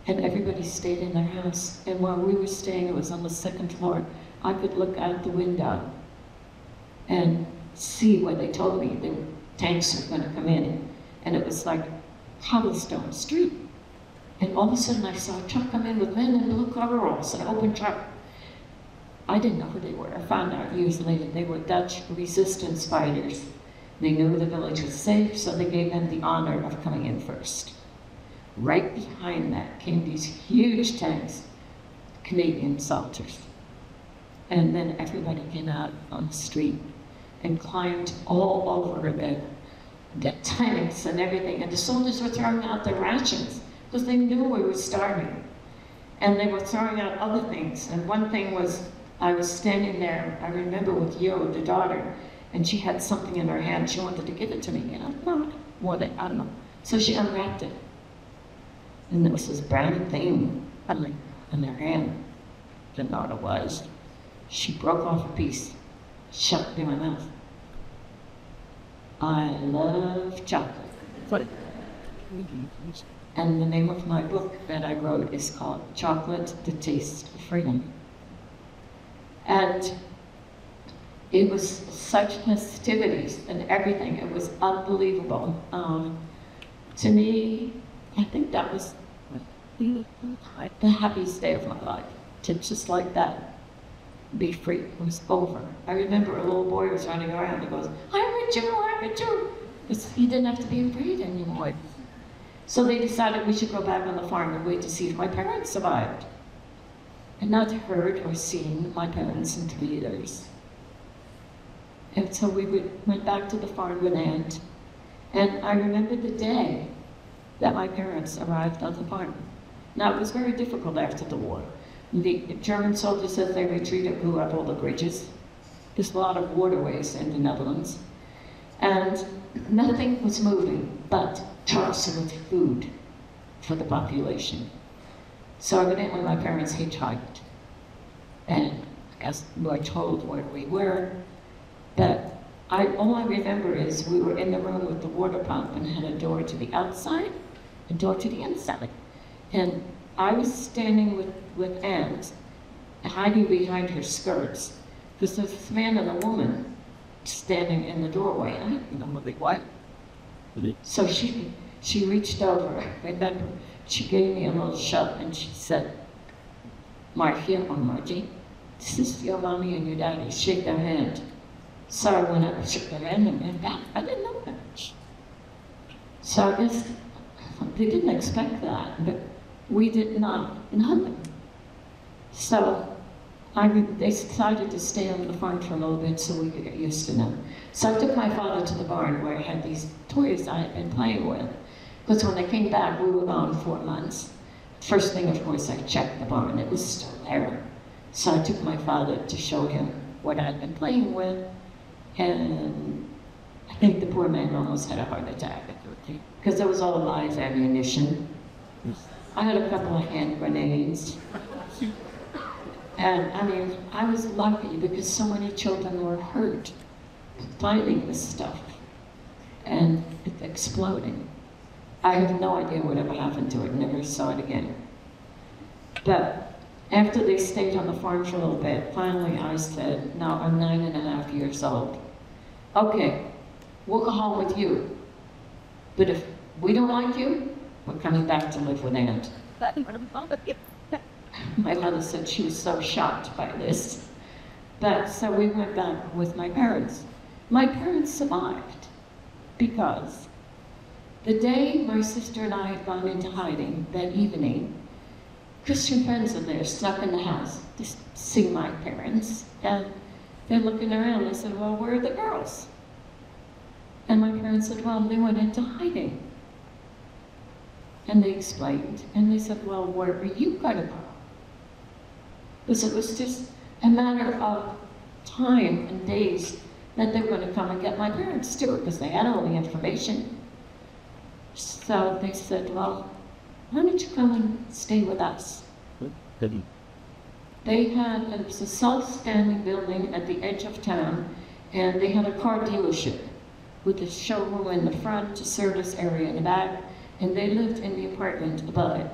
And everybody stayed in their house. And while we were staying, it was on the second floor, I could look out the window and see where they told me the tanks were going to come in. And it was like cobblestone street. And all of a sudden I saw a truck come in with men in blue coveralls, an open truck. I didn't know who they were. I found out years later they were Dutch resistance fighters. They knew the village was safe, so they gave them the honor of coming in first. Right behind that came these huge tanks, Canadian soldiers. And then everybody came out on the street and climbed all over the tanks and everything. And the soldiers were throwing out their rations because they knew we were starving. And they were throwing out other things. And one thing was, I was standing there, I remember with Yo, the daughter, and she had something in her hand. She wanted to give it to me. And I thought, I don't know. So she unwrapped it. And there was this brown thing in her hand. Didn't know what it was. She broke off a piece, shoved it in my mouth. I love chocolate. And the name of my book that I wrote is called Chocolate, the Taste of Freedom. And it was such festivities and everything. It was unbelievable. To me, I think that was the happiest day of my life. To just like that, be free. It was over. I remember a little boy was running around and goes, I'm a Jew. Because he didn't have to be afraid anymore. So they decided we should go back on the farm and wait to see if my parents survived. And not heard or seen my parents in 3 years. And so we went back to the farm with Aunt. And I remember the day that my parents arrived on the farm. Now, it was very difficult after the war. The German soldiers, as they retreated, blew up all the bridges. There's a lot of waterways in the Netherlands. And nothing was moving but trucks with food for the population. So evidently my parents hitchhiked. And as we were told where we were, that all I remember is we were in the room with the water pump and had a door to the outside, a door to the inside. And I was standing with Aunt, hiding behind her skirts, because there's this man and a woman standing in the doorway. I didn't know what. So she reached over, I remember, she gave me a little shove and she said, Margie, this is your mommy and your daddy, shake their hand. So I went up and shook their hand and went back. I didn't know that. So I guess they didn't expect that, but we did not, nothing. So they decided to stay on the farm for a little bit so we could get used to them. So I took my father to the barn where I had these toys I had been playing with. Because when they came back, we were gone 4 months. First thing, of course, I checked the barn. It was still there. So I took my father to show him what I'd been playing with. And I think the poor man almost had a heart attack, because it was all live ammunition. I had a couple of hand grenades. And I mean, I was lucky because so many children were hurt finding this stuff and it exploding. I have no idea whatever happened to it, never saw it again. But after they stayed on the farm for a little bit, finally I said, now I'm 9.5 years old. Okay, we'll go home with you. But if we don't like you, we're coming back to live with Aunt. My mother said she was so shocked by this. But so we went back with my parents. My parents survived because the day my sister and I had gone into hiding that evening, Christian friends in there snuck in the house to see my parents. And they're looking around. They said, well, where are the girls? And my parents said, well, they went into hiding. And they explained. And they said, well, where are you going to go? Because it was just a matter of time and days that they were going to come and get my parents too, because they had all the information. So they said, well, why don't you come and stay with us? It was a self-standing building at the edge of town, and they had a car dealership with a showroom in the front, a service area in the back, and they lived in the apartment above it.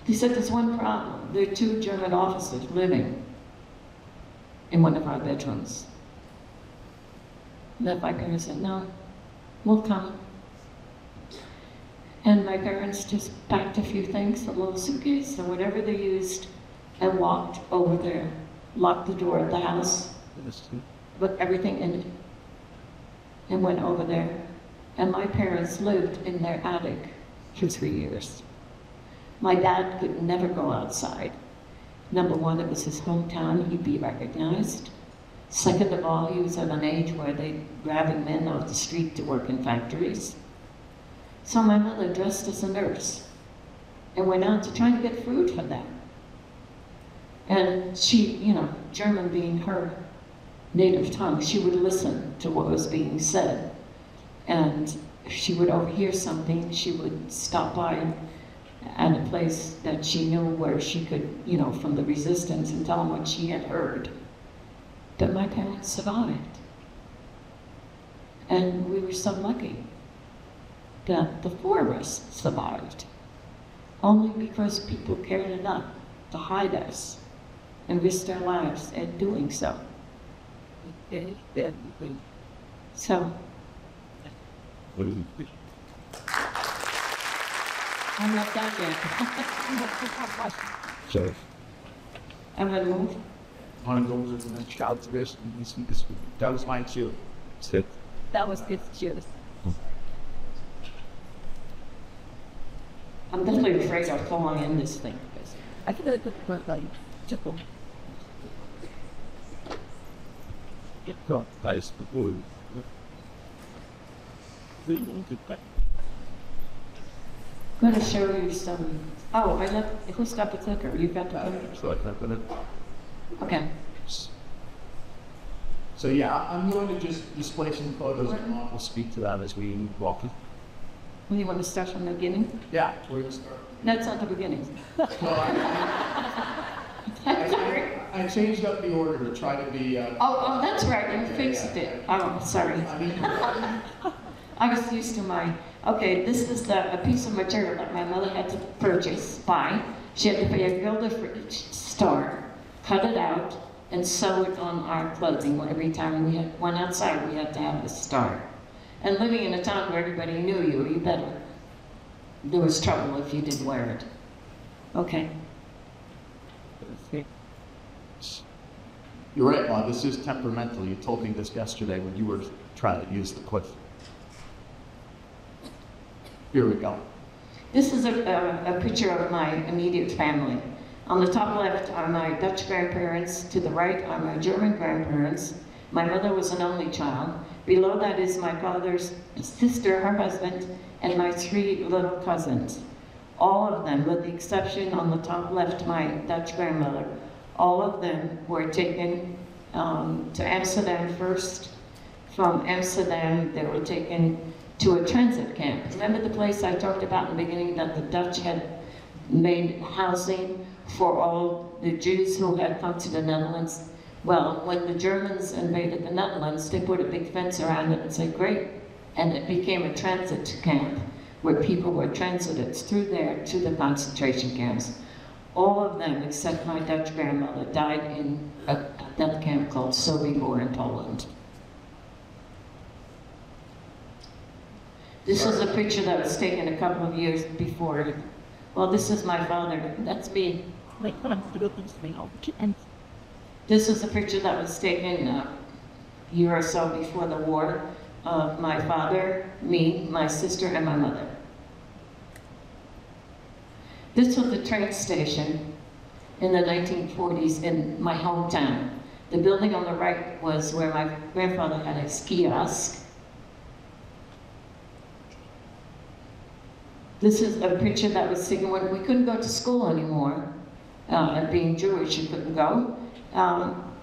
He said, there's one problem. There are 2 German officers living in one of our bedrooms. And my parents said, no, we'll come. And my parents just packed a few things, a little suitcase or whatever they used, and walked over there, locked the door of the house, put everything in it, and went over there. And my parents lived in their attic for 3 years. My dad could never go outside. Number one, it was his hometown, he'd be recognized. Second of all, he was at an age where they're grabbing men off the street to work in factories. So my mother dressed as a nurse and went out to try to get food for them. And she, German being her native tongue, she would listen to what was being said. And if she would overhear something, she would stop by at a place that she knew where she could, from the resistance, and tell them what she had heard. But my parents survived. And we were so lucky that the 4 of us survived, only because people cared enough to hide us and risk their lives at doing so. So, I'm not done yet. So, I'm gonna move. want to go to the next child's list and listen to this. That was mine too. Sit. That was good too. I'm definitely afraid of falling in this thing. I think I put like tickle. Go. Nice. Good. I'm going to show you some. Oh, I left. Who stopped the clicker? You got the clicker? So I'm gonna. Okay. So yeah, I'm going to just display some photos. We'll speak to that as we walk. Well, you want to start from the beginning? Yeah, we're going to start. That's not the beginning. No, I changed up the order to try to be. Oh, that's right. You fixed it. Oh, sorry. I mean, I was used to my. Okay, this is a piece of material that my mother had to buy. She had to pay a guilder for each star, cut it out, and sew it on our clothing. Every time we went outside, we had to have a star. And living in a town where everybody knew you, you better. There was trouble if you didn't wear it. Okay. you're right, Ma, this is temperamental. You told me this yesterday when you were trying to use the cliff. Here we go. This is a picture of my immediate family. On the top left are my Dutch grandparents. To the right are my German grandparents. My mother was an only child. Below that is my father's sister, her husband, and my 3 little cousins. All of them, with the exception on the top left, my Dutch grandmother, all of them were taken to Amsterdam first. From Amsterdam, they were taken to a transit camp. Remember the place I talked about in the beginning that the Dutch had made housing for all the Jews who had come to the Netherlands? Well, when the Germans invaded the Netherlands, they put a big fence around it and said, great. And it became a transit camp where people were transited through there to the concentration camps. All of them, except my Dutch grandmother, died in a death camp called Sobibor in Poland. This is a picture that was taken a couple of years before. Well, this is my father. That's me. This is a picture that was taken a year or so before the war of my father, me, my sister, and my mother. This was the train station in the 1940s in my hometown. The building on the right was where my grandfather had a kiosk. This is a picture that was taken when we couldn't go to school anymore. Being Jewish, you couldn't go.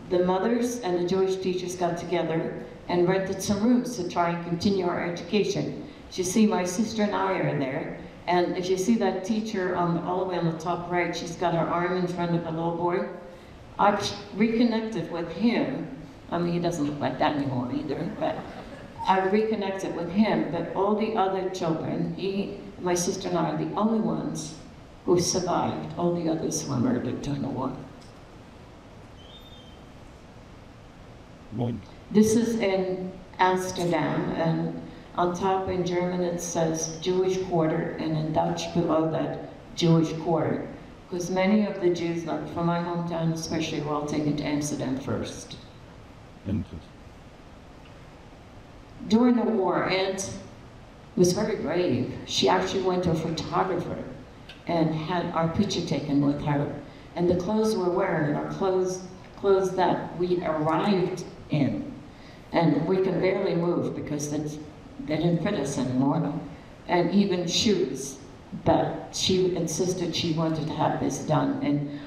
The mothers and the Jewish teachers got together and rented some rooms to try and continue our education. You see, my sister and I are there, and if you see that teacher all the way on the top right, she's got her arm in front of a little boy. I've reconnected with him. I mean, he doesn't look like that anymore either, but I've reconnected with him. But all the other children, my sister and I are the only ones who survived. All the others were murdered during the war. This is in Amsterdam, and on top in German it says Jewish Quarter, and in Dutch below that, Jewish Quarter. Because many of the Jews, like from my hometown especially, were all taken to Amsterdam first. During the war, Aunt was very brave. She actually went to a photographer and had our picture taken with her. And the clothes we're wearing are clothes that we arrived in. And we can barely move because they didn't fit us anymore. And even shoes. But she insisted she wanted to have this done. And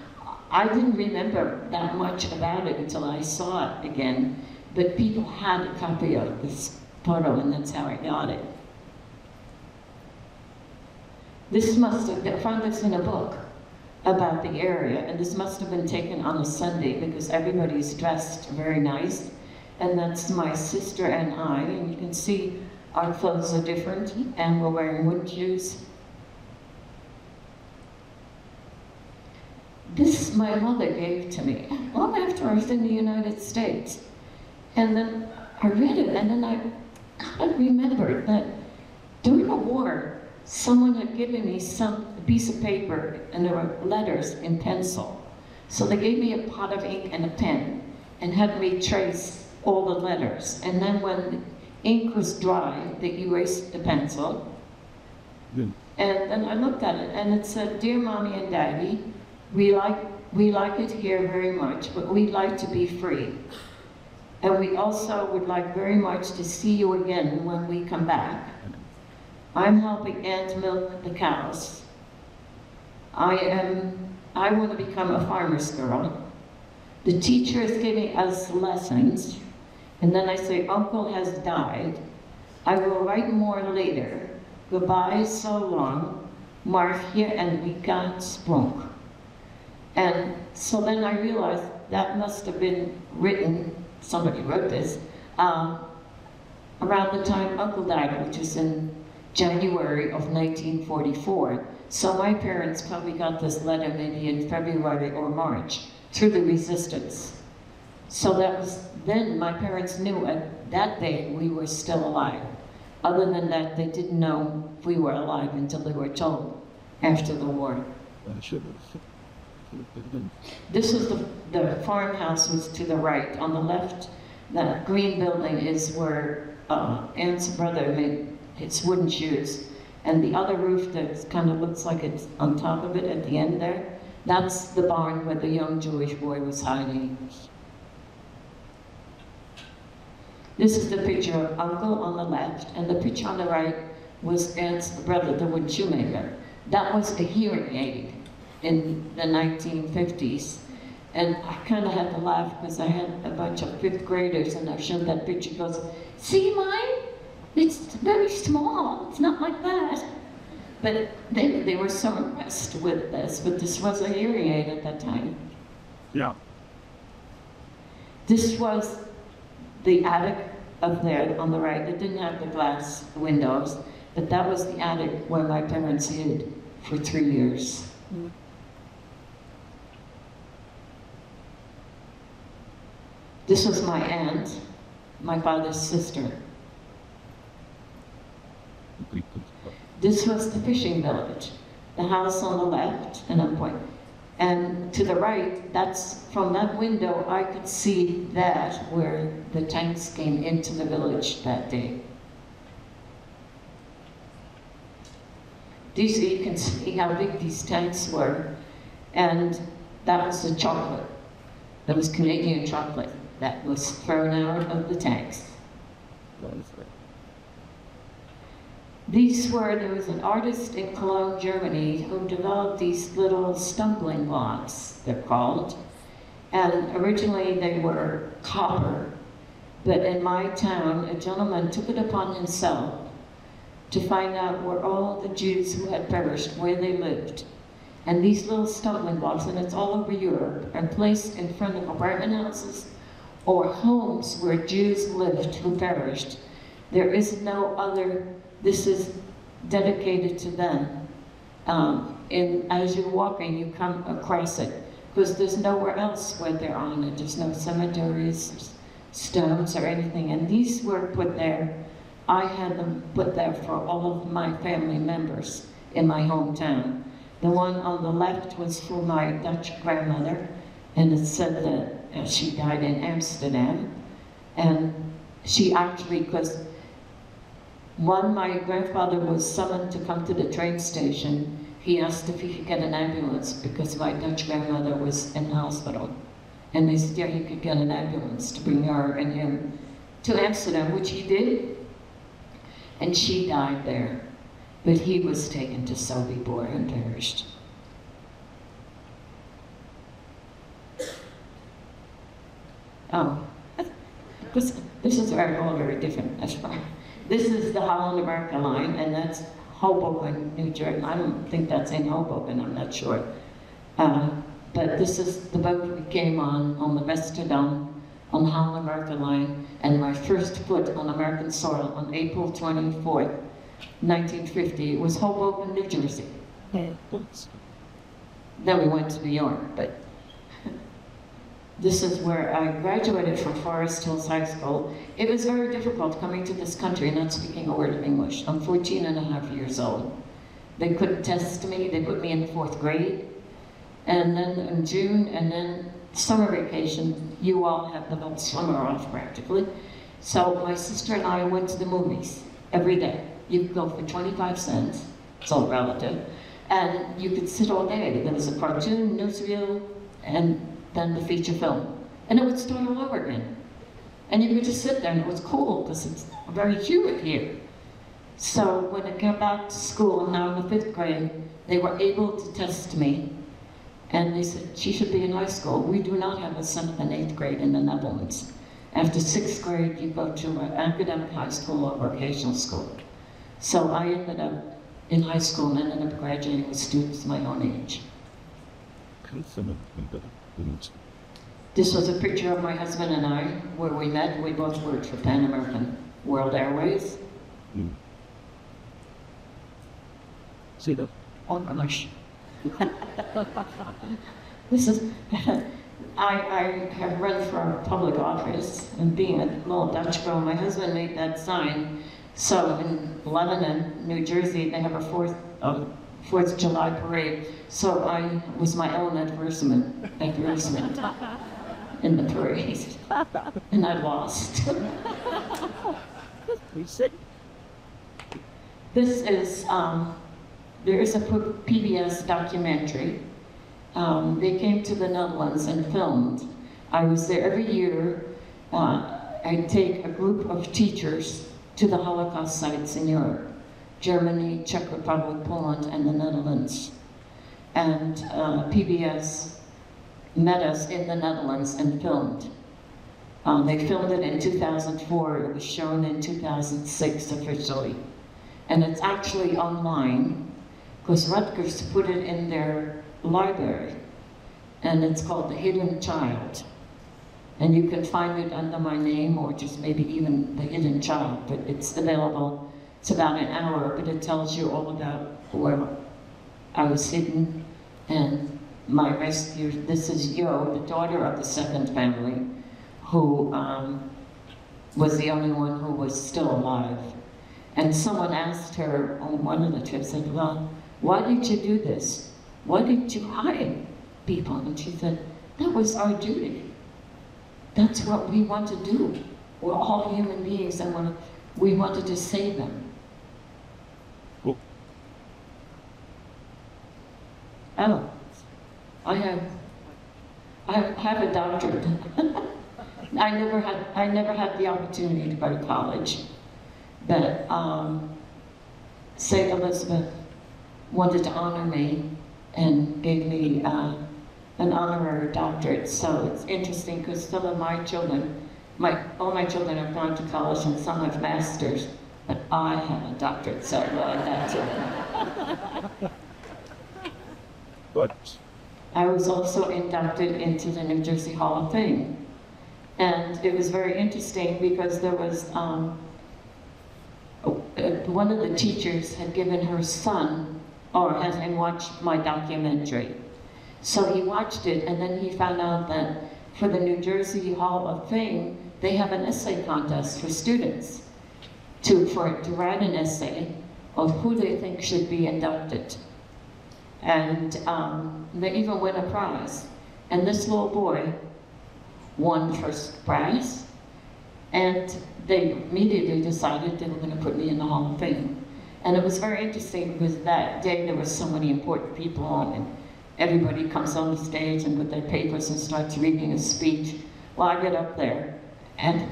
I didn't remember that much about it until I saw it again. But people had a copy of this photo, and that's how I got it. This must have been, I found this in a book about the area, and this must have been taken on a Sunday because everybody's dressed very nice. And that's my sister and I, and you can see our clothes are different, and we're wearing wood shoes. This my mother gave to me long after I was in the United States. And then I read it, and then I kind of remembered that during the war, someone had given me a piece of paper, and there were letters in pencil. So they gave me a pot of ink and a pen, and had me trace all the letters. And then when the ink was dry, they erased the pencil. Good. And then I looked at it, and it said, "Dear Mommy and Daddy, we like it here very much, but we'd like to be free. And we also would like very much to see you again when we come back. I'm helping Aunt milk the cows. I want to become a farmer's girl. The teacher is giving us lessons, and then I say, Uncle has died. I will write more later. Goodbye, so long. Marcia and we got sprung. And so then I realized that must have been written, somebody wrote this, around the time Uncle died, which was in January of 1944. So my parents probably got this letter maybe in February or March through the resistance. So that was, then my parents knew at that day we were still alive. Other than that, they didn't know if we were alive until they were told after the war. This is the farmhouse was to the right. On the left, the green building is where Aunt's brother made his wooden shoes. And the other roof that kind of looks like it's on top of it at the end there, that's the barn where the young Jewish boy was hiding. This is the picture of Uncle on the left, and the picture on the right was Aunt's brother, the wooden shoemaker. That was a hearing aid in the 1950s. And I kind of had to laugh because I had a bunch of fifth graders and I showed that picture. He goes, see mine? It's very small, it's not like that. But they were so impressed with this, but this was a hearing aid at that time. Yeah. This was the attic up there on the right. It didn't have the glass windows, but that was the attic where my parents hid for 3 years. Mm. This was my aunt, my father's sister. This was the fishing village, the house on the left, and I'm pointing. And to the right, that's from that window, I could see that where the tanks came into the village that day. These, you can see how big these tanks were, and that was the chocolate. That was Canadian chocolate that was thrown out of the tanks. There was an artist in Cologne, Germany, who developed these little stumbling blocks, they're called. And originally they were copper, but in my town, a gentleman took it upon himself to find out where all the Jews who had perished, where they lived. And these little stumbling blocks, and it's all over Europe, are placed in front of apartment houses or homes where Jews lived who perished. There is no other. This is dedicated to them. As you're walking, you come across it, because there's nowhere else where they're on it. There's no cemeteries, stones, or anything. And these were put there. I had them put there for all of my family members in my hometown. The one on the left was for my Dutch grandmother, and it said that she died in Amsterdam. And she actually, because my grandfather was summoned to come to the train station. He asked if he could get an ambulance because my Dutch grandmother was in the hospital. And they said, yeah, he could get an ambulance to bring her and him to Amsterdam, which he did. And she died there. But he was taken to Sobibor and perished. Oh, this is all very different. That's fine. This is the Holland America line, and that's Hoboken, New Jersey. I don't think that's in Hoboken, I'm not sure. But this is the boat we came on the Westerdam, on the Holland America line, and my first foot on American soil on April 24th, 1950, was Hoboken, New Jersey. Then we went to New York, but this is where I graduated from Forest Hills High School. It was very difficult coming to this country and not speaking a word of English. I'm 14 and a half years old. They couldn't test me, they put me in the 4th grade. And then in June, and then summer vacation, you all have the whole summer off practically. So my sister and I went to the movies every day. You could go for 25 cents, it's all relative, and you could sit all day. There was a cartoon, newsreel, and then the feature film. And it would start all over again. And you could just sit there and it was cool because it's very humid here. So when I came back to school, now in the 5th grade, they were able to test me, and they said, she should be in high school. We do not have a 7th and 8th grade in the Netherlands. After 6th grade, you go to an academic high school or vocational school. So I ended up in high school and ended up graduating with students my own age. This was a picture of my husband and I, where we met. We both worked for Pan American World Airways. See the on nice. This is, I have run for public office, and being a little Dutch girl, my husband made that sign. So in Lebanon, New Jersey, they have a 4th of July parade. So I was my own advertisement in the parade, and I lost. We said This is, there is a PBS documentary. They came to the Netherlands and filmed. I was there every year. I take a group of teachers to the Holocaust sites in Europe, Germany, Czech Republic, Poland, and the Netherlands. And PBS met us in the Netherlands and filmed. They filmed it in 2004. It was shown in 2006 officially. And it's actually online, because Rutgers put it in their library, and it's called The Hidden Child. And you can find it under my name, or just maybe even The Hidden Child, but it's available. It's about an hour, but it tells you all about where I was hidden and my rescue. This is Yo, the daughter of the 2nd family, who was the only one who was still alive. And someone asked her on one of the trips, said, well, why did you do this? Why did you hide people? And she said, that was our duty. That's what we want to do. We're all human beings, and we wanted to save them. Cool. Oh, I have a doctorate. I never had the opportunity to go to college, but St. Elizabeth wanted to honor me and gave me an honorary doctorate. So it's interesting because some of my children, all my children have gone to college and some have masters, but I have a doctorate, so I love that too. But I was also inducted into the New Jersey Hall of Fame. And it was very interesting because there was, one of the teachers had given her son, or had him watch my documentary. So he watched it, and then he found out that for the New Jersey Hall of Fame, they have an essay contest for students to write an essay of who they think should be inducted. And they even win a prize. And this little boy won first prize, and they immediately decided they were going to put me in the Hall of Fame. And it was very interesting because that day there were so many important people on, and everybody comes on the stage and with their papers and starts reading a speech. Well, I get up there, and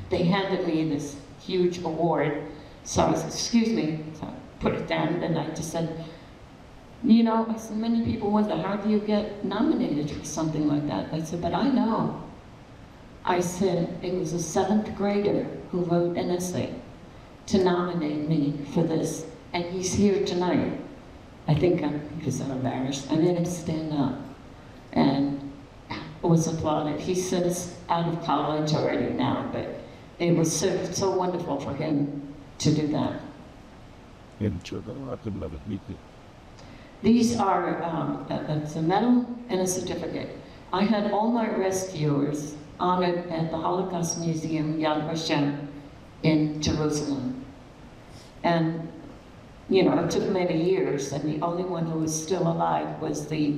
they handed me this huge award. So I said, excuse me, so I put it down, and I just said, you know, I said, many people wonder, how do you get nominated for something like that? I said, but I know. I said, it was a 7th grader who wrote an essay to nominate me for this, and he's here tonight. I think he was so embarrassed. I made him stand up and was applauded. He's since out of college already now, but it was so wonderful for him to do that. These are it's a medal and a certificate. I had all my rescuers honored at the Holocaust Museum, Yad Vashem, in Jerusalem. And, you know, it took many years, and the only one who was still alive was the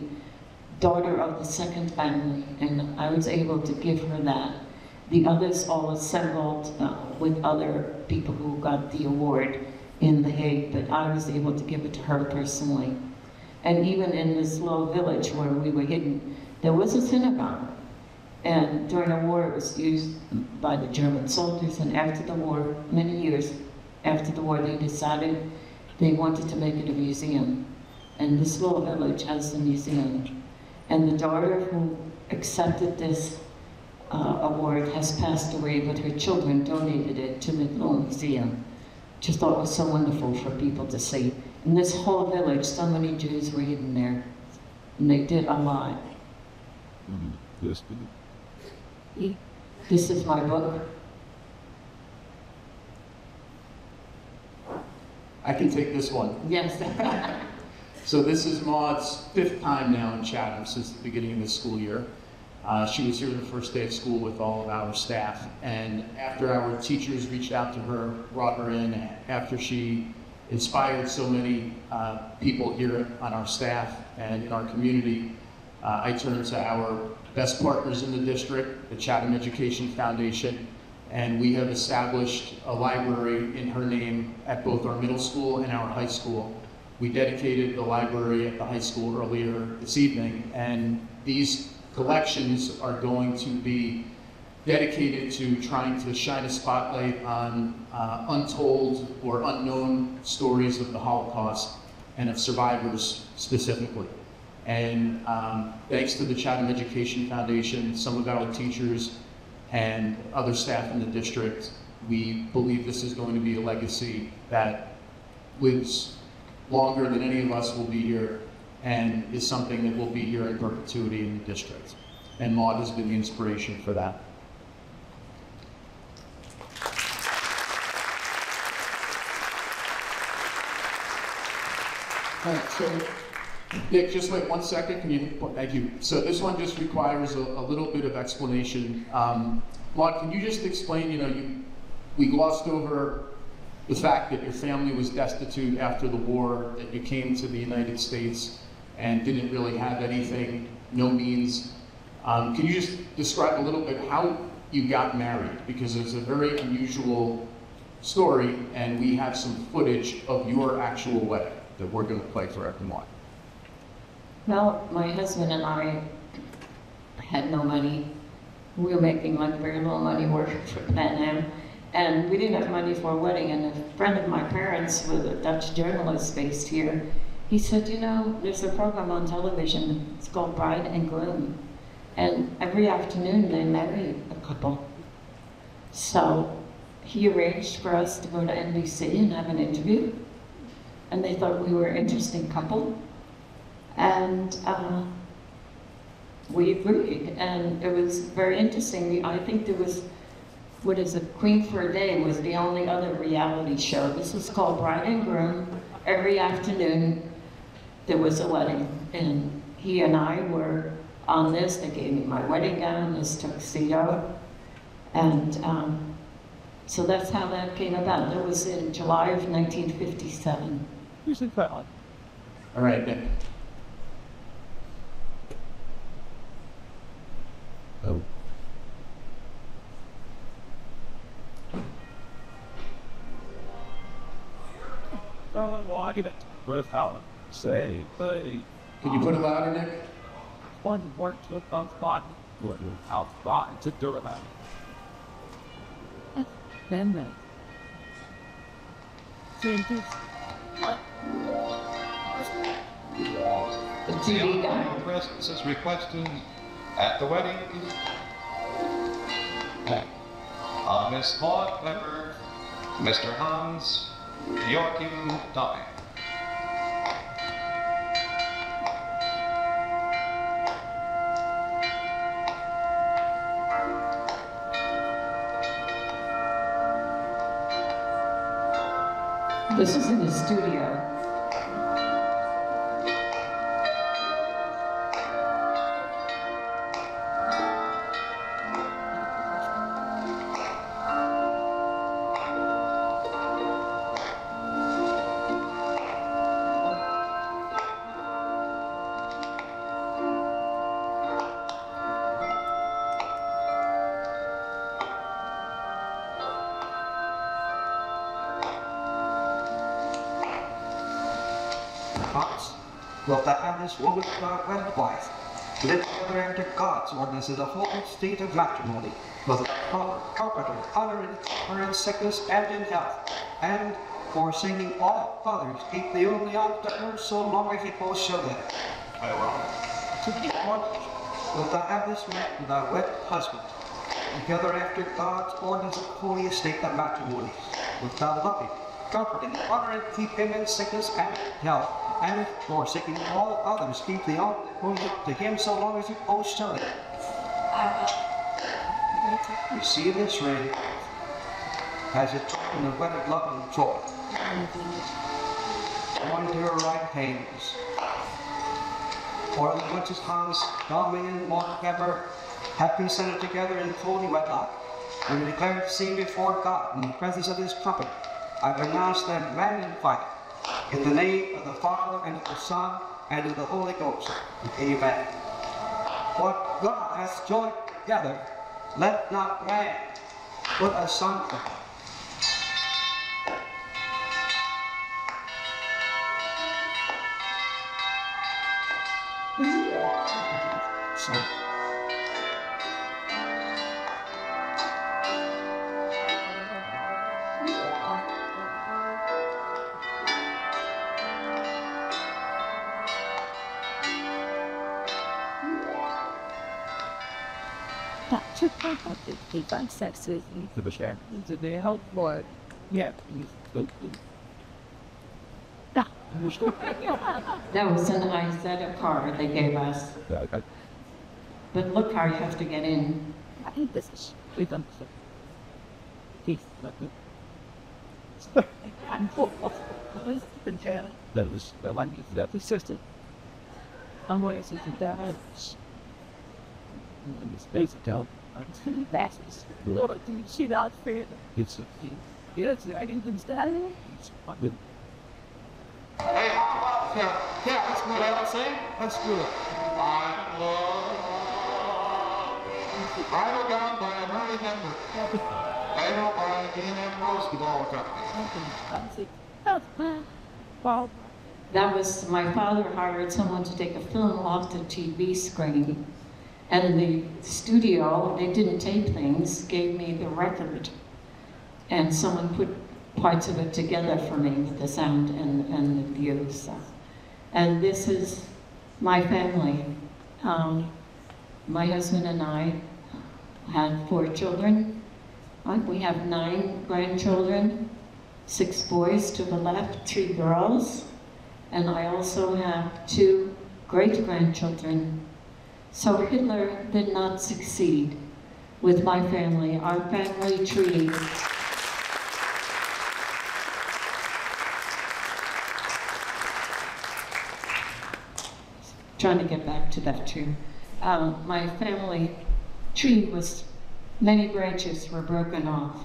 daughter of the 2nd family, and I was able to give her that. The others all assembled with other people who got the award in The Hague, but I was able to give it to her personally. And even in this little village where we were hidden, there was a synagogue. And during the war, it was used by the German soldiers, and after the war, many years after the war, they decided they wanted to make it a museum. And this little village has the museum. And the daughter who accepted this award has passed away, but her children donated it to the little museum. Just thought it was so wonderful for people to see. In this whole village, so many Jews were hidden there. And they did a lot. Yes. This is my book. I can take this one. Yes. So this is Maud's 5th time now in Chatham since the beginning of the school year. She was here the first day of school with all of our staff, and after our teachers reached out to her, brought her in, after she inspired so many people here on our staff and in our community, I turned to our best partners in the district, the Chatham Education Foundation, and we have established a library in her name at both our middle school and our high school. We dedicated the library at the high school earlier this evening, and these collections are going to be dedicated to trying to shine a spotlight on untold or unknown stories of the Holocaust and of survivors specifically. And thanks to the Chatham Education Foundation, some of our teachers and other staff in the district, we believe this is going to be a legacy that lives longer than any of us will be here, and is something that will be here in perpetuity in the district. And Maud has been the inspiration for that. All right, so Nick, just wait 1 second. Can you? Thank you. So this one just requires a little bit of explanation. Maud, can you just explain? We glossed over the fact that your family was destitute after the war, that you came to the United States and didn't really have anything, no means. Can you just describe a little bit how you got married? Because it's a very unusual story, and we have some footage of your actual wedding that we're going to play for everyone. Well, my husband and I had no money. We were making like very little money working for Pan Am. And we didn't have money for a wedding, and a friend of my parents was a Dutch journalist based here. He said, there's a program on television, it's called Bride and Groom. And every afternoon they marry a couple. So he arranged for us to go to NBC and have an interview. And they thought we were an interesting couple. And we agreed, and it was very interesting. I think there was, Queen for a Day was the only other reality show. This was called Bride and Groom. Every afternoon there was a wedding, and he and I were on this. They gave me my wedding gown, this tuxedo, and so that's how that came about. That was in July of 1957. Who's in that? All right, Nick. Oh. Without say, hey. Can you put it louder, Nick? One work to a spot, without spot to do it. Then that. The TV guy. Presence is requested at the wedding. Miss Maud Weber, Mr. Hans Joachim Dahme. This is in the studio. Will the Alice woman when wife live together under God's ordinance in the whole state of matrimony, will the comforter, honor in sickness and in health, and forsaking all others, keep the only on the earth so long as he calls shall live. To be honest, wilt thou have this man with thy wed husband, together after God's ordinance of holy estate and matrimony, wilt thou love him, comfort him, honor and keep him in sickness and health, and forsaking all others, keep the only to him so long as he calls shall live. Receive this ring as a token of wedded love and joy. Join to your right hands. For the witches Hans, Dahme, and Montgomery have consented together in holy wedlock, and declare to see before God in the presence of his company. I pronounce them man and wife, in the name of the Father, and of the Son, and of the Holy Ghost. Amen. What God has joined together, let not man put asunder. So, He finds sex with me. the share. Did they help? What? Yeah. That was a nice set of car they gave us. But look how you have to get in. I hate this. We've done this. I'm full of That was the language that was sister. I'm going to sit down. in the space of town. That's Lord, do you see that fair? It's Yes, I didn't stand. with Hey, yeah, that's what I was saying. Let's do it. Idle down by a merry member. Idle by D&M Rose Ball Company. Well, That was, my father hired someone to take a film off the TV screen. And the studio, they didn't tape things, gave me the record. And someone put parts of it together for me with the sound and the views. And this is my family. My husband and I had 4 children. We have 9 grandchildren, 6 boys to the left, 3 girls. And I also have 2 great-grandchildren. So Hitler did not succeed with my family. Our family tree trying to get back to that too. My family tree was, many branches were broken off,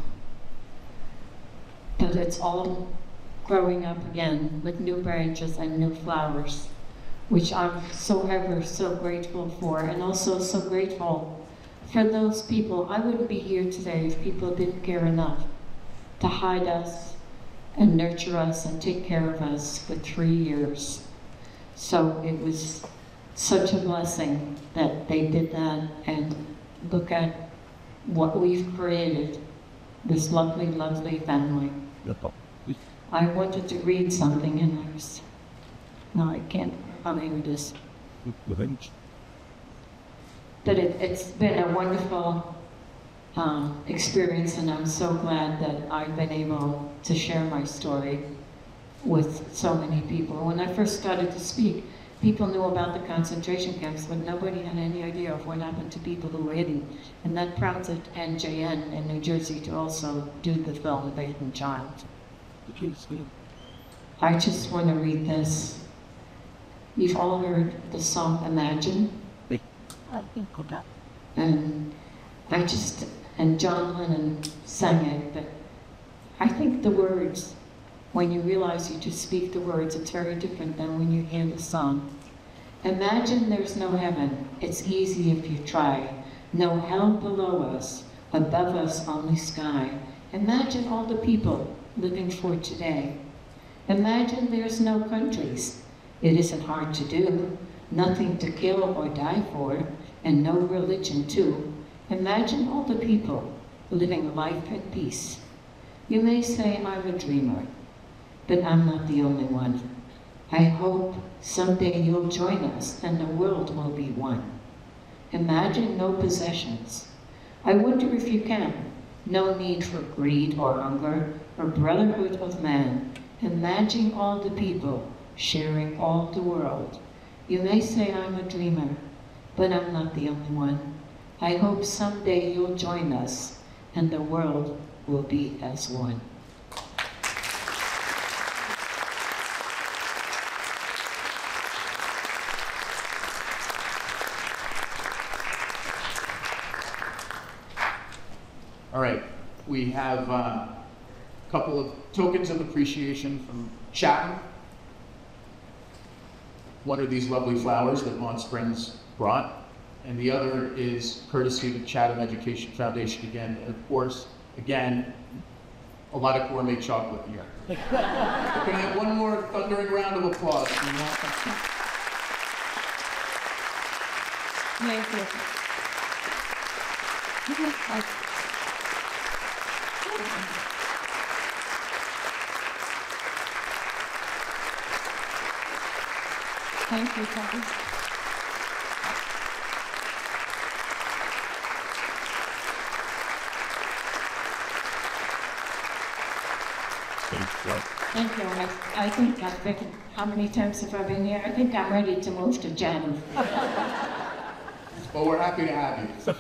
but it's all growing up again with new branches and new flowers, which I'm so ever so grateful for, and also so grateful for those people. I wouldn't be here today if people didn't care enough to hide us and nurture us and take care of us for 3 years. So it was such a blessing that they did that, and look at what we've created, this lovely, lovely family. I wanted to read something and I was, no, I can't, here it is. But it's been a wonderful experience, and I'm so glad that I've been able to share my story with so many people. When I first started to speak, people knew about the concentration camps, but nobody had any idea of what happened to people who were hidden. And that prompted NJN in New Jersey to also do the film, The Hidden Child. I just want to read this. You've all heard the song Imagine? And and John Lennon sang it, but I think the words, when you realize you just speak the words, it's very different than when you hear the song. Imagine there's no heaven, it's easy if you try. No hell below us, above us only sky. Imagine all the people living for today. Imagine there's no countries. It isn't hard to do. Nothing to kill or die for, and no religion too. Imagine all the people living a life at peace. You may say I'm a dreamer, but I'm not the only one. I hope someday you'll join us and the world will be one. Imagine no possessions. I wonder if you can. No need for greed or hunger or brotherhood of man. Imagine all the people sharing all the world. You may say I'm a dreamer, but I'm not the only one. I hope someday you'll join us and the world will be as one. All right, we have a couple of tokens of appreciation from Chatham. One are these lovely flowers that Mont Springs brought, and the other is courtesy of the Chatham Education Foundation again. And of course, again, a lot of gourmet chocolate here. Can I have one more thundering round of applause? Thank you, Kathy. Thank you. I think I've been, how many times have I been here? I think I'm ready to move to Chatham. Well, we're happy to have you.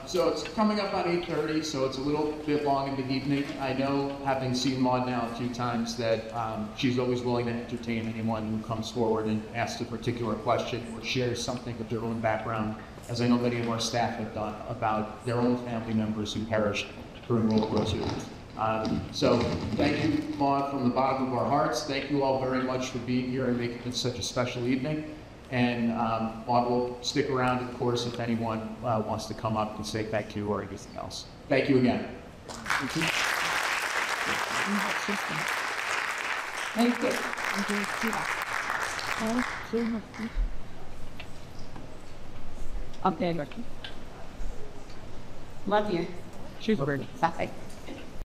So it's coming up on 8:30, so it's a little bit long in the evening. I know, having seen Maud now a few times, that she's always willing to entertain anyone who comes forward and asks a particular question or shares something of their own background, as I know many of our staff have done, about their own family members who perished during World War II. So thank you, Maud, from the bottom of our hearts. Thank you all very much for being here and making it such a special evening. And Maud will stick around, of course, if anyone wants to come up and say thank you or anything else. Thank you again. Thank you. Okay. Love you. She's ready. Bye.